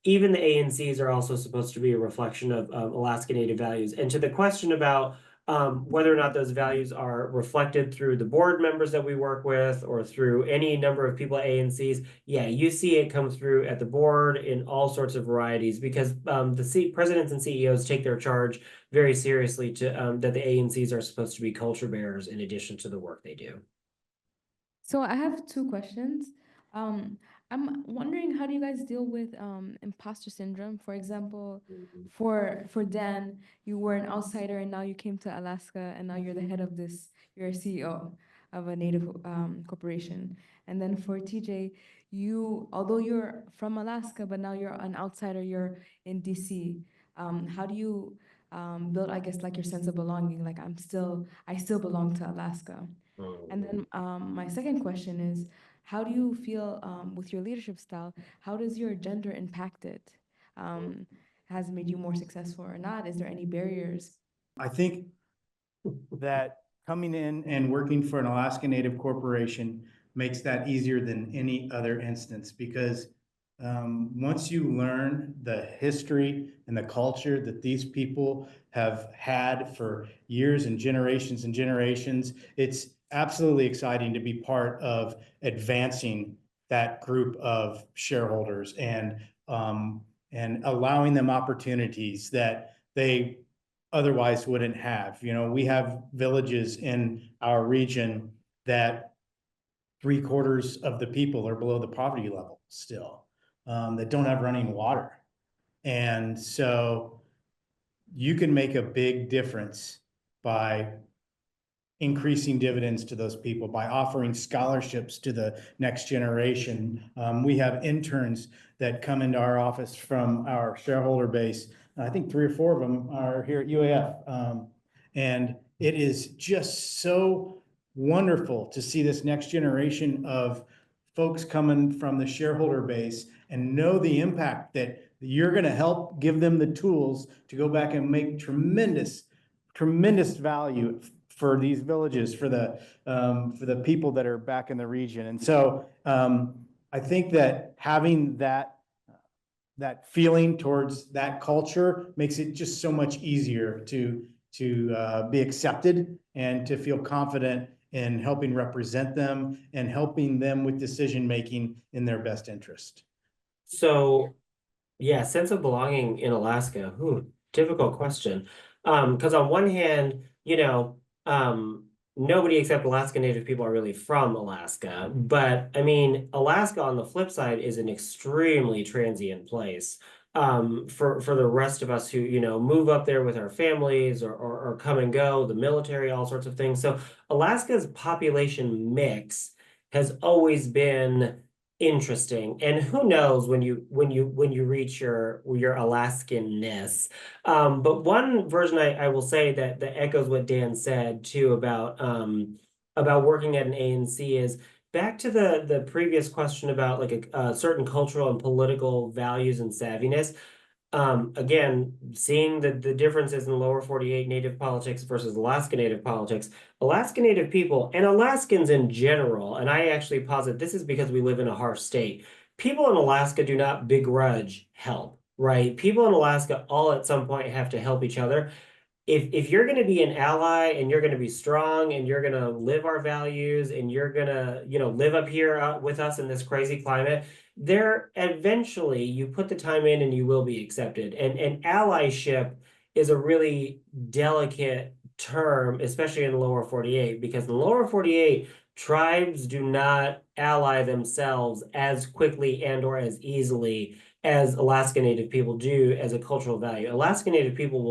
even the ANCs are also supposed to be a reflection of Alaska Native values. And to the question about whether or not those values are reflected through the board members that we work with or through any number of people at ANCs, yeah, you see it come through at the board in all sorts of varieties because the presidents and CEOs take their charge very seriously to that the ANCs are supposed to be culture bearers in addition to the work they do. So I have two questions. I'm wondering, how do you guys deal with imposter syndrome? For example, for Dan, you were an outsider and now you came to Alaska and now you're the head of this, you're a CEO of a Native corporation. And then for TJ, although you're from Alaska, but now you're an outsider, you're in DC. How do you build, I guess, like your sense of belonging? Like I still belong to Alaska. And then my second question is, how do you feel with your leadership style? How does your gender impact it? Has it made you more successful or not? Is there any barriers? I think that coming in and working for an Alaska Native corporation makes that easier than any other instance because once you learn the history and the culture that these people have had for years and generations, it's absolutely exciting to be part of advancing that group of shareholders and allowing them opportunities that they otherwise wouldn't have. We have villages in our region that 3/4 of the people are below the poverty level still, that don't have running water. And so you can make a big difference by increasing dividends to those people, by offering scholarships to the next generation. We have interns that come into our office from our shareholder base. I think 3 or 4 of them are here at UAF. And it is just so wonderful to see this next generation of folks coming from the shareholder base and know the impact that you're going to help give them the tools to go back and make tremendous value for these villages, for the people that are back in the region. And so I think that having that feeling towards that culture makes it just so much easier to be accepted and to feel confident in helping represent them and helping them with decision-making in their best interest. So, yeah, sense of belonging in Alaska. Difficult question. Because on one hand, nobody except Alaska Native people are really from Alaska. But I mean, Alaska on the flip side is an extremely transient place. For the rest of us who, move up there with our families or come and go, the military, all sorts of things. So Alaska's population mix has always been interesting. And who knows when you reach your Alaskanness. But one version I will say that echoes what Dan said too about working at an ANC is back to the previous question about like a certain cultural and political values and savviness. Again, seeing the differences in lower 48 native politics versus Alaska native politics, Alaska native people and Alaskans in general, and I actually posit this is because we live in a harsh state. People in Alaska do not begrudge help, right? People in Alaska all at some point have to help each other. If you're going to be an ally and you're going to be strong and you're going to live our values and you're going to, live up here with us in this crazy climate, there eventually you put the time in and you will be accepted. And allyship is a really delicate term, especially in the lower 48, because in the lower 48, tribes do not ally themselves as quickly and or as easily as Alaska Native people do as a cultural value. Alaska Native people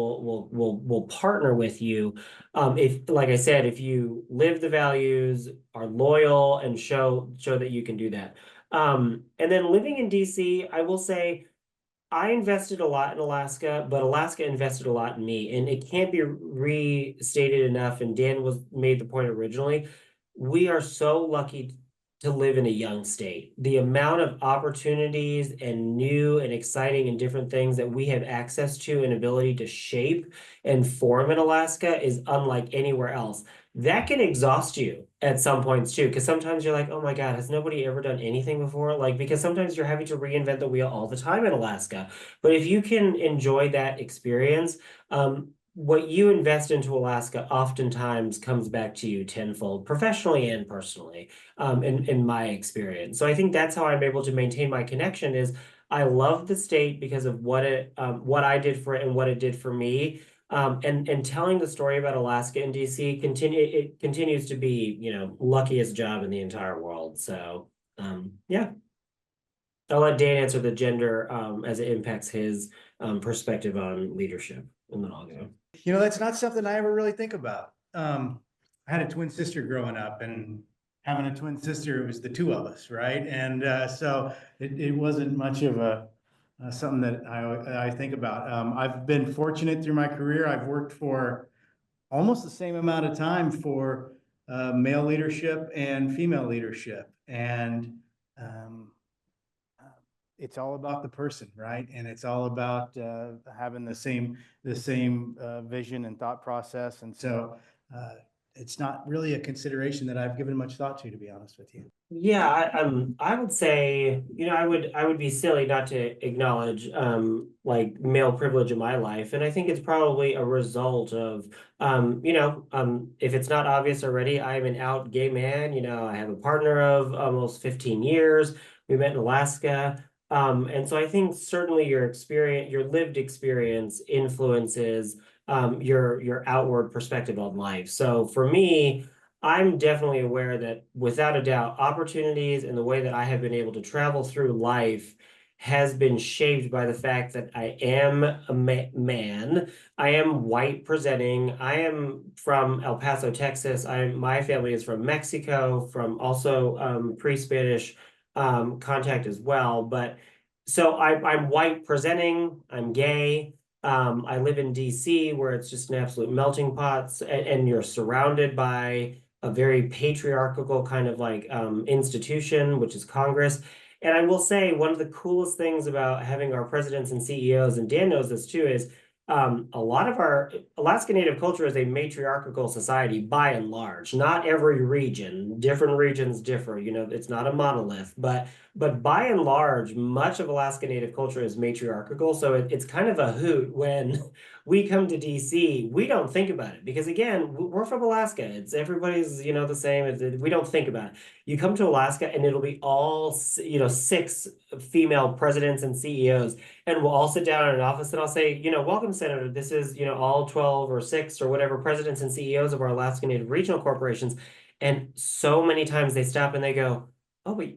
will partner with you if, like I said, if you live the values, are loyal, and show that you can do that. And then living in DC, I will say I invested a lot in Alaska, but Alaska invested a lot in me, and it can't be restated enough. And Dan made the point originally. We are so lucky to live in a young state. The amount of opportunities and new and exciting and different things that we have access to and ability to shape and form in Alaska is unlike anywhere else. That can exhaust you at some points too, because sometimes you're like, oh my God, has nobody ever done anything before? Like, because sometimes you're having to reinvent the wheel all the time in Alaska. But if you can enjoy that experience, what you invest into Alaska oftentimes comes back to you tenfold, professionally and personally, in my experience. So I think that's how I'm able to maintain my connection is I love the state because of what I did for it and what it did for me. And telling the story about Alaska and DC continues to be, luckiest job in the entire world. So yeah. I'll let Dan answer the gender as it impacts his perspective on leadership, and then I'll go. That's not something I ever really think about. I had a twin sister growing up, and having a twin sister, it was the two of us, right? And so it wasn't much of a something that I think about. I've been fortunate through my career. I've worked for almost the same amount of time for male leadership and female leadership, and it's all about the person, right? And it's all about having the same vision and thought process. And so it's not really a consideration that I've given much thought to be honest with you. Yeah, I would say, I would be silly not to acknowledge like male privilege in my life. And I think it's probably a result of if it's not obvious already, I'm an out gay man. I have a partner of almost 15 years. We met in Alaska. And so I think certainly your experience, your lived experience influences your outward perspective on life. So for me, I'm definitely aware that without a doubt, opportunities and the way that I have been able to travel through life has been shaped by the fact that I am a man. I am white presenting. I am from El Paso, Texas. My family is from Mexico, from also pre-Spanish contact as well. But so I'm white presenting. I'm gay. I live in DC where it's just an absolute melting pot, and you're surrounded by a very patriarchal kind of like institution, which is Congress. And I will say one of the coolest things about having our presidents and CEOs, and Dan knows this too, is a lot of our Alaska Native culture is a matriarchal society by and large. Not every region, different regions differ, it's not a monolith, but by and large, much of Alaska Native culture is matriarchal. So it's kind of a hoot when we come to DC, we don't think about it because again, we're from Alaska. It's everybody's, the same. We don't think about it. You come to Alaska and it'll be all, 6 female presidents and CEOs, and we'll all sit down in an office and I'll say, welcome, Senator. This is, all 12 or 6 or whatever presidents and CEOs of our Alaska Native regional corporations. And so many times they stop and they go, oh, but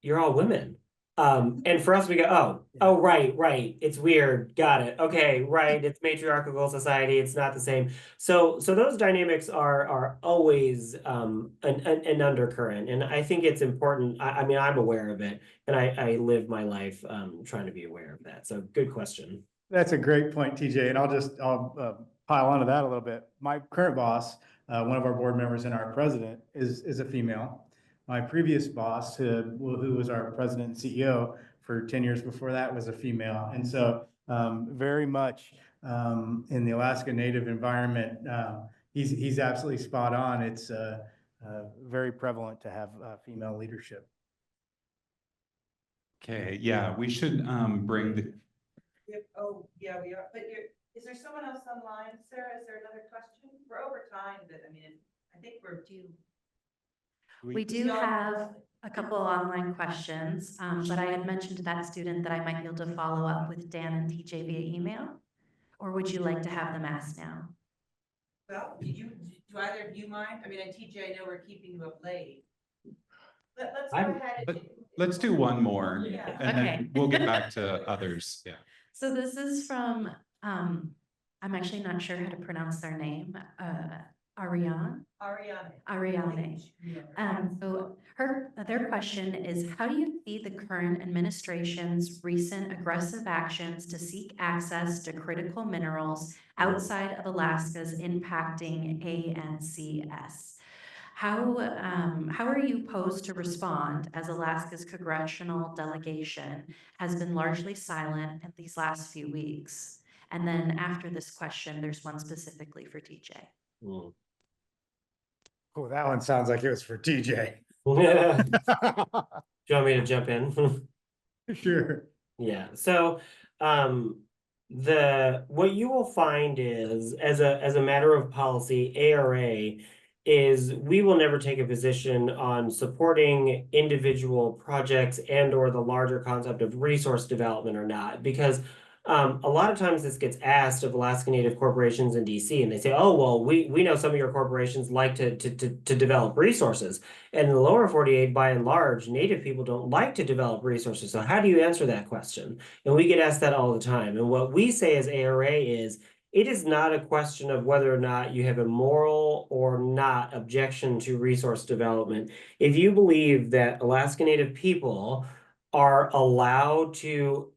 you're all women. And for us, we go, oh, right. It's weird. Got it. Okay, right. It's matriarchal society. It's not the same. So those dynamics are always an undercurrent. And I think it's important. I mean, I'm aware of it, and I live my life trying to be aware of that. So good question. That's a great point, TJ. And I'll pile onto that a little bit. My current boss, one of our board members and our president is a female. my previous boss, who was our president and CEO for 10 years before that, was a female. And so very much in the Alaska Native environment, he's absolutely spot on. It's very prevalent to have female leadership. Okay, yeah, we should bring the, Oh, yeah, we are, but is there someone else online, Sarah? Is there another question? We're over time, but I mean, I think we're due. We do have a couple online questions, but I had mentioned to that student that I might be able to follow up with Dan and TJ via email, or would you like to have them asked now? Well, do either of you mind? I mean, and TJ, I know we're keeping you up late. Let's go ahead. let's do one more, Yeah. and Okay. then we'll get back to others. Yeah. So this is from, I'm actually not sure how to pronounce their name, Ariane. So their question is, how do you see the current administration's recent aggressive actions to seek access to critical minerals outside of Alaska's impacting ANCS? How are you posed to respond as Alaska's congressional delegation has been largely silent in these last few weeks? And then after this question, there's one specifically for TJ. Mm. Oh, that one sounds like it was for TJ. Do you want me to jump in? Sure. Yeah, so what you will find is, as a matter of policy, ARA is we will never take a position on supporting individual projects and or the larger concept of resource development or not, because a lot of times this gets asked of Alaska Native corporations in DC, and they say, oh, well, we know some of your corporations like to develop resources. And in the lower 48, by and large, Native people don't like to develop resources. So how do you answer that question? And we get asked that all the time. And what we say as ARA is, it is not a question of whether or not you have a moral or not objection to resource development. If you believe that Alaska Native people are allowed to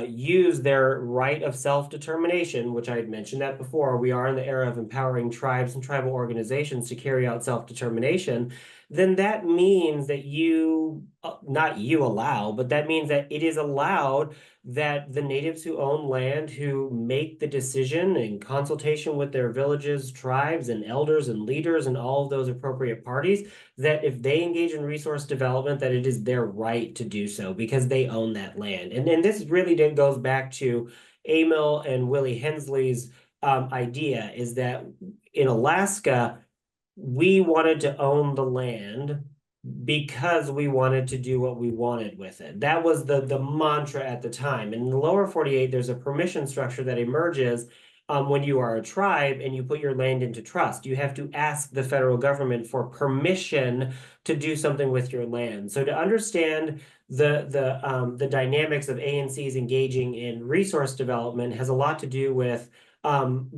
use their right of self-determination, which I had mentioned that before, we are in the era of empowering tribes and tribal organizations to carry out self-determination, then that means that you, not you allow, but that means that it is allowed that the natives who own land, who make the decision in consultation with their villages, tribes, and elders and leaders and all of those appropriate parties, that if they engage in resource development, that it is their right to do so because they own that land. And this really goes back to Emil and Willie Hensley's idea, is that in Alaska, we wanted to own the land because we wanted to do what we wanted with it. That was the mantra at the time. In the lower 48, there's a permission structure that emerges when you are a tribe and you put your land into trust. You have to ask the federal government for permission to do something with your land. So to understand the dynamics of ANCs engaging in resource development has a lot to do with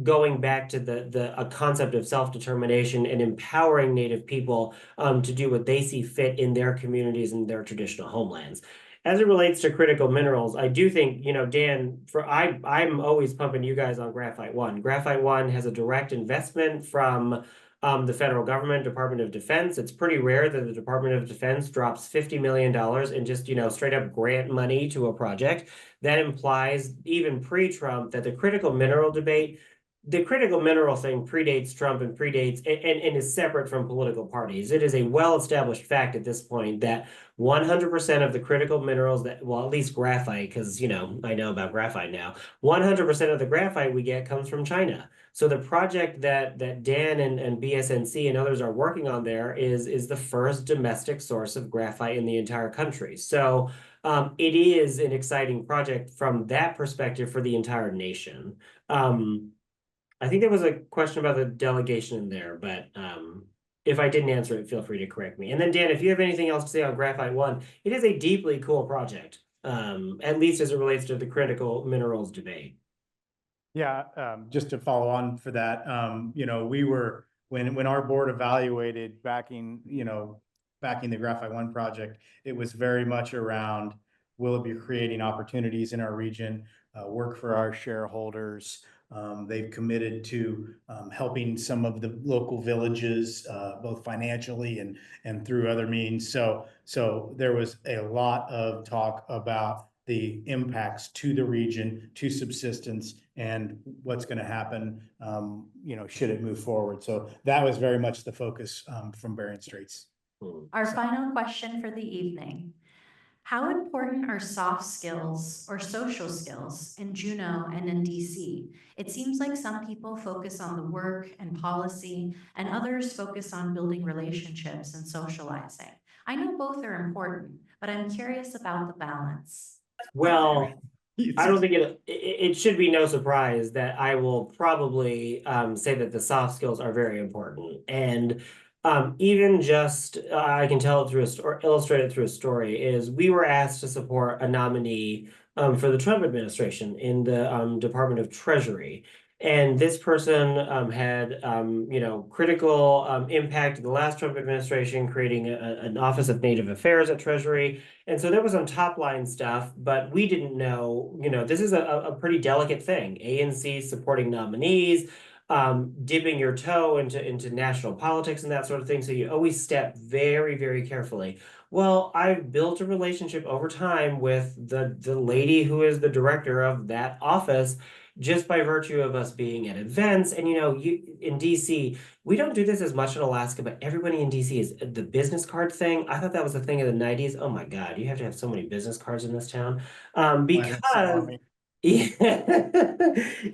going back to a concept of self-determination and empowering Native people to do what they see fit in their communities and their traditional homelands. As it relates to critical minerals, I do think, you know, Dan, I'm always pumping you guys on Graphite One. Graphite One has a direct investment from the federal government, Department of Defense. It's pretty rare that the Department of Defense drops $50 million in just, you know, straight up grant money to a project. That implies, even pre-Trump, that the critical mineral debate, the critical mineral thing predates Trump and predates and is separate from political parties. It is a well-established fact at this point that 100% of the critical minerals that, well, at least graphite, because, you know, I know about graphite now, 100% of the graphite we get comes from China. So the project that Dan and BSNC and others are working on there is the first domestic source of graphite in the entire country. So it is an exciting project from that perspective for the entire nation. I think there was a question about the delegation in there, but if I didn't answer it, feel free to correct me. And then Dan, if you have anything else to say on Graphite One, it is a deeply cool project, at least as it relates to the critical minerals debate. Yeah, just to follow on for that, you know, we were, when our board evaluated backing the Graphite One project, it was very much around, will it be creating opportunities in our region, work for our shareholders, They've committed to helping some of the local villages, both financially and through other means. So there was a lot of talk about the impacts to the region, to subsistence, and what's going to happen, should it move forward. So that was very much the focus from Bering Straits. Our final question for the evening. How important are soft skills or social skills in Juneau and in DC? It seems like some people focus on the work and policy, and others focus on building relationships and socializing. I know both are important, but I'm curious about the balance. Well, I don't think it should be no surprise that I will probably say that the soft skills are very important. And even just I can tell it through a story, illustrate it through a story, is we were asked to support a nominee for the Trump administration in the Department of Treasury. And this person had, critical impact in the last Trump administration, creating an Office of Native Affairs at Treasury. And so there was some top line stuff, but we didn't know, this is a pretty delicate thing. ANC supporting nominees, dipping your toe into national politics and that sort of thing. So you always step very, very carefully. Well, I've built a relationship over time with the lady who is the director of that office, just by virtue of us being at events. And in DC, we don't do this as much in Alaska, but everybody in DC is the business card thing. I thought that was a thing of the 90s. Oh my God, you have to have so many business cards in this town. Because it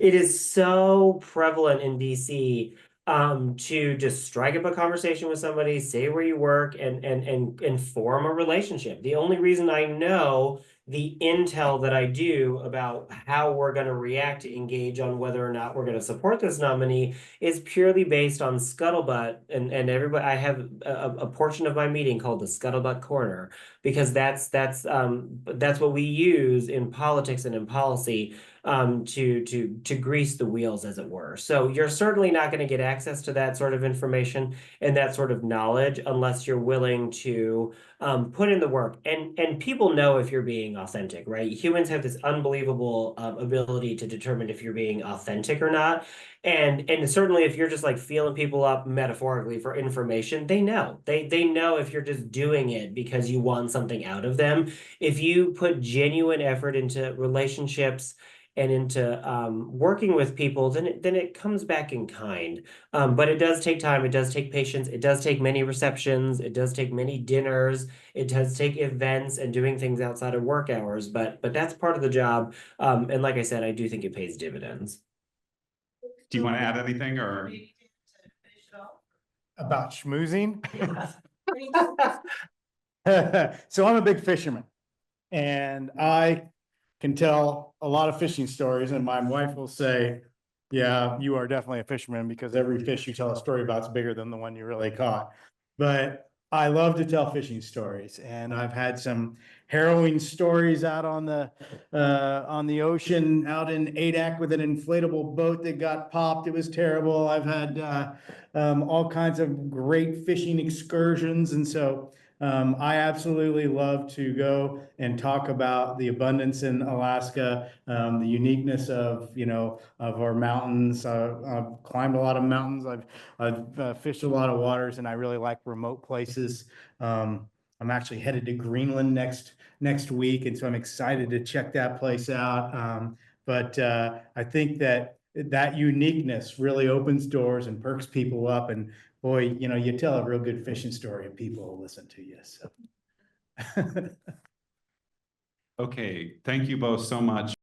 is so prevalent in DC to just strike up a conversation with somebody, say where you work, and form a relationship. The only reason I know the intel that I do about how we're going to react to engage on whether or not we're going to support this nominee is purely based on scuttlebutt. And everybody, I have a portion of my meeting called the Scuttlebutt Corner, because that's what we use in politics and in policy to grease the wheels, as it were. So you're certainly not going to get access to that sort of information and that sort of knowledge unless you're willing to put in the work. And people know if you're being authentic, right? Humans have this unbelievable ability to determine if you're being authentic or not. And certainly if you're just like feeling people up metaphorically for information, they know. They know if you're just doing it because you want something out of them. If you put genuine effort into relationships and into working with people, then it comes back in kind. But it does take time. It does take patience. It does take many receptions. It does take many dinners. It does take events and doing things outside of work hours. But that's part of the job. And like I said, I do think it pays dividends. Do you want to add anything or? About schmoozing? So I'm a big fisherman, and I can tell a lot of fishing stories, and my wife will say, yeah, you are definitely a fisherman, because every fish you tell a story about is bigger than the one you really caught. But I love to tell fishing stories, and I've had some harrowing stories out on the ocean, out in Adak with an inflatable boat that got popped. It was terrible. I've had all kinds of great fishing excursions, and so I absolutely love to go and talk about the abundance in Alaska, the uniqueness of our mountains. I've climbed a lot of mountains. I've fished a lot of waters, and I really like remote places. I'm actually headed to Greenland next week, and so I'm excited to check that place out. But I think that uniqueness really opens doors and perks people up, and boy, you tell a real good fishing story and people will listen to you. So. Okay, thank you both so much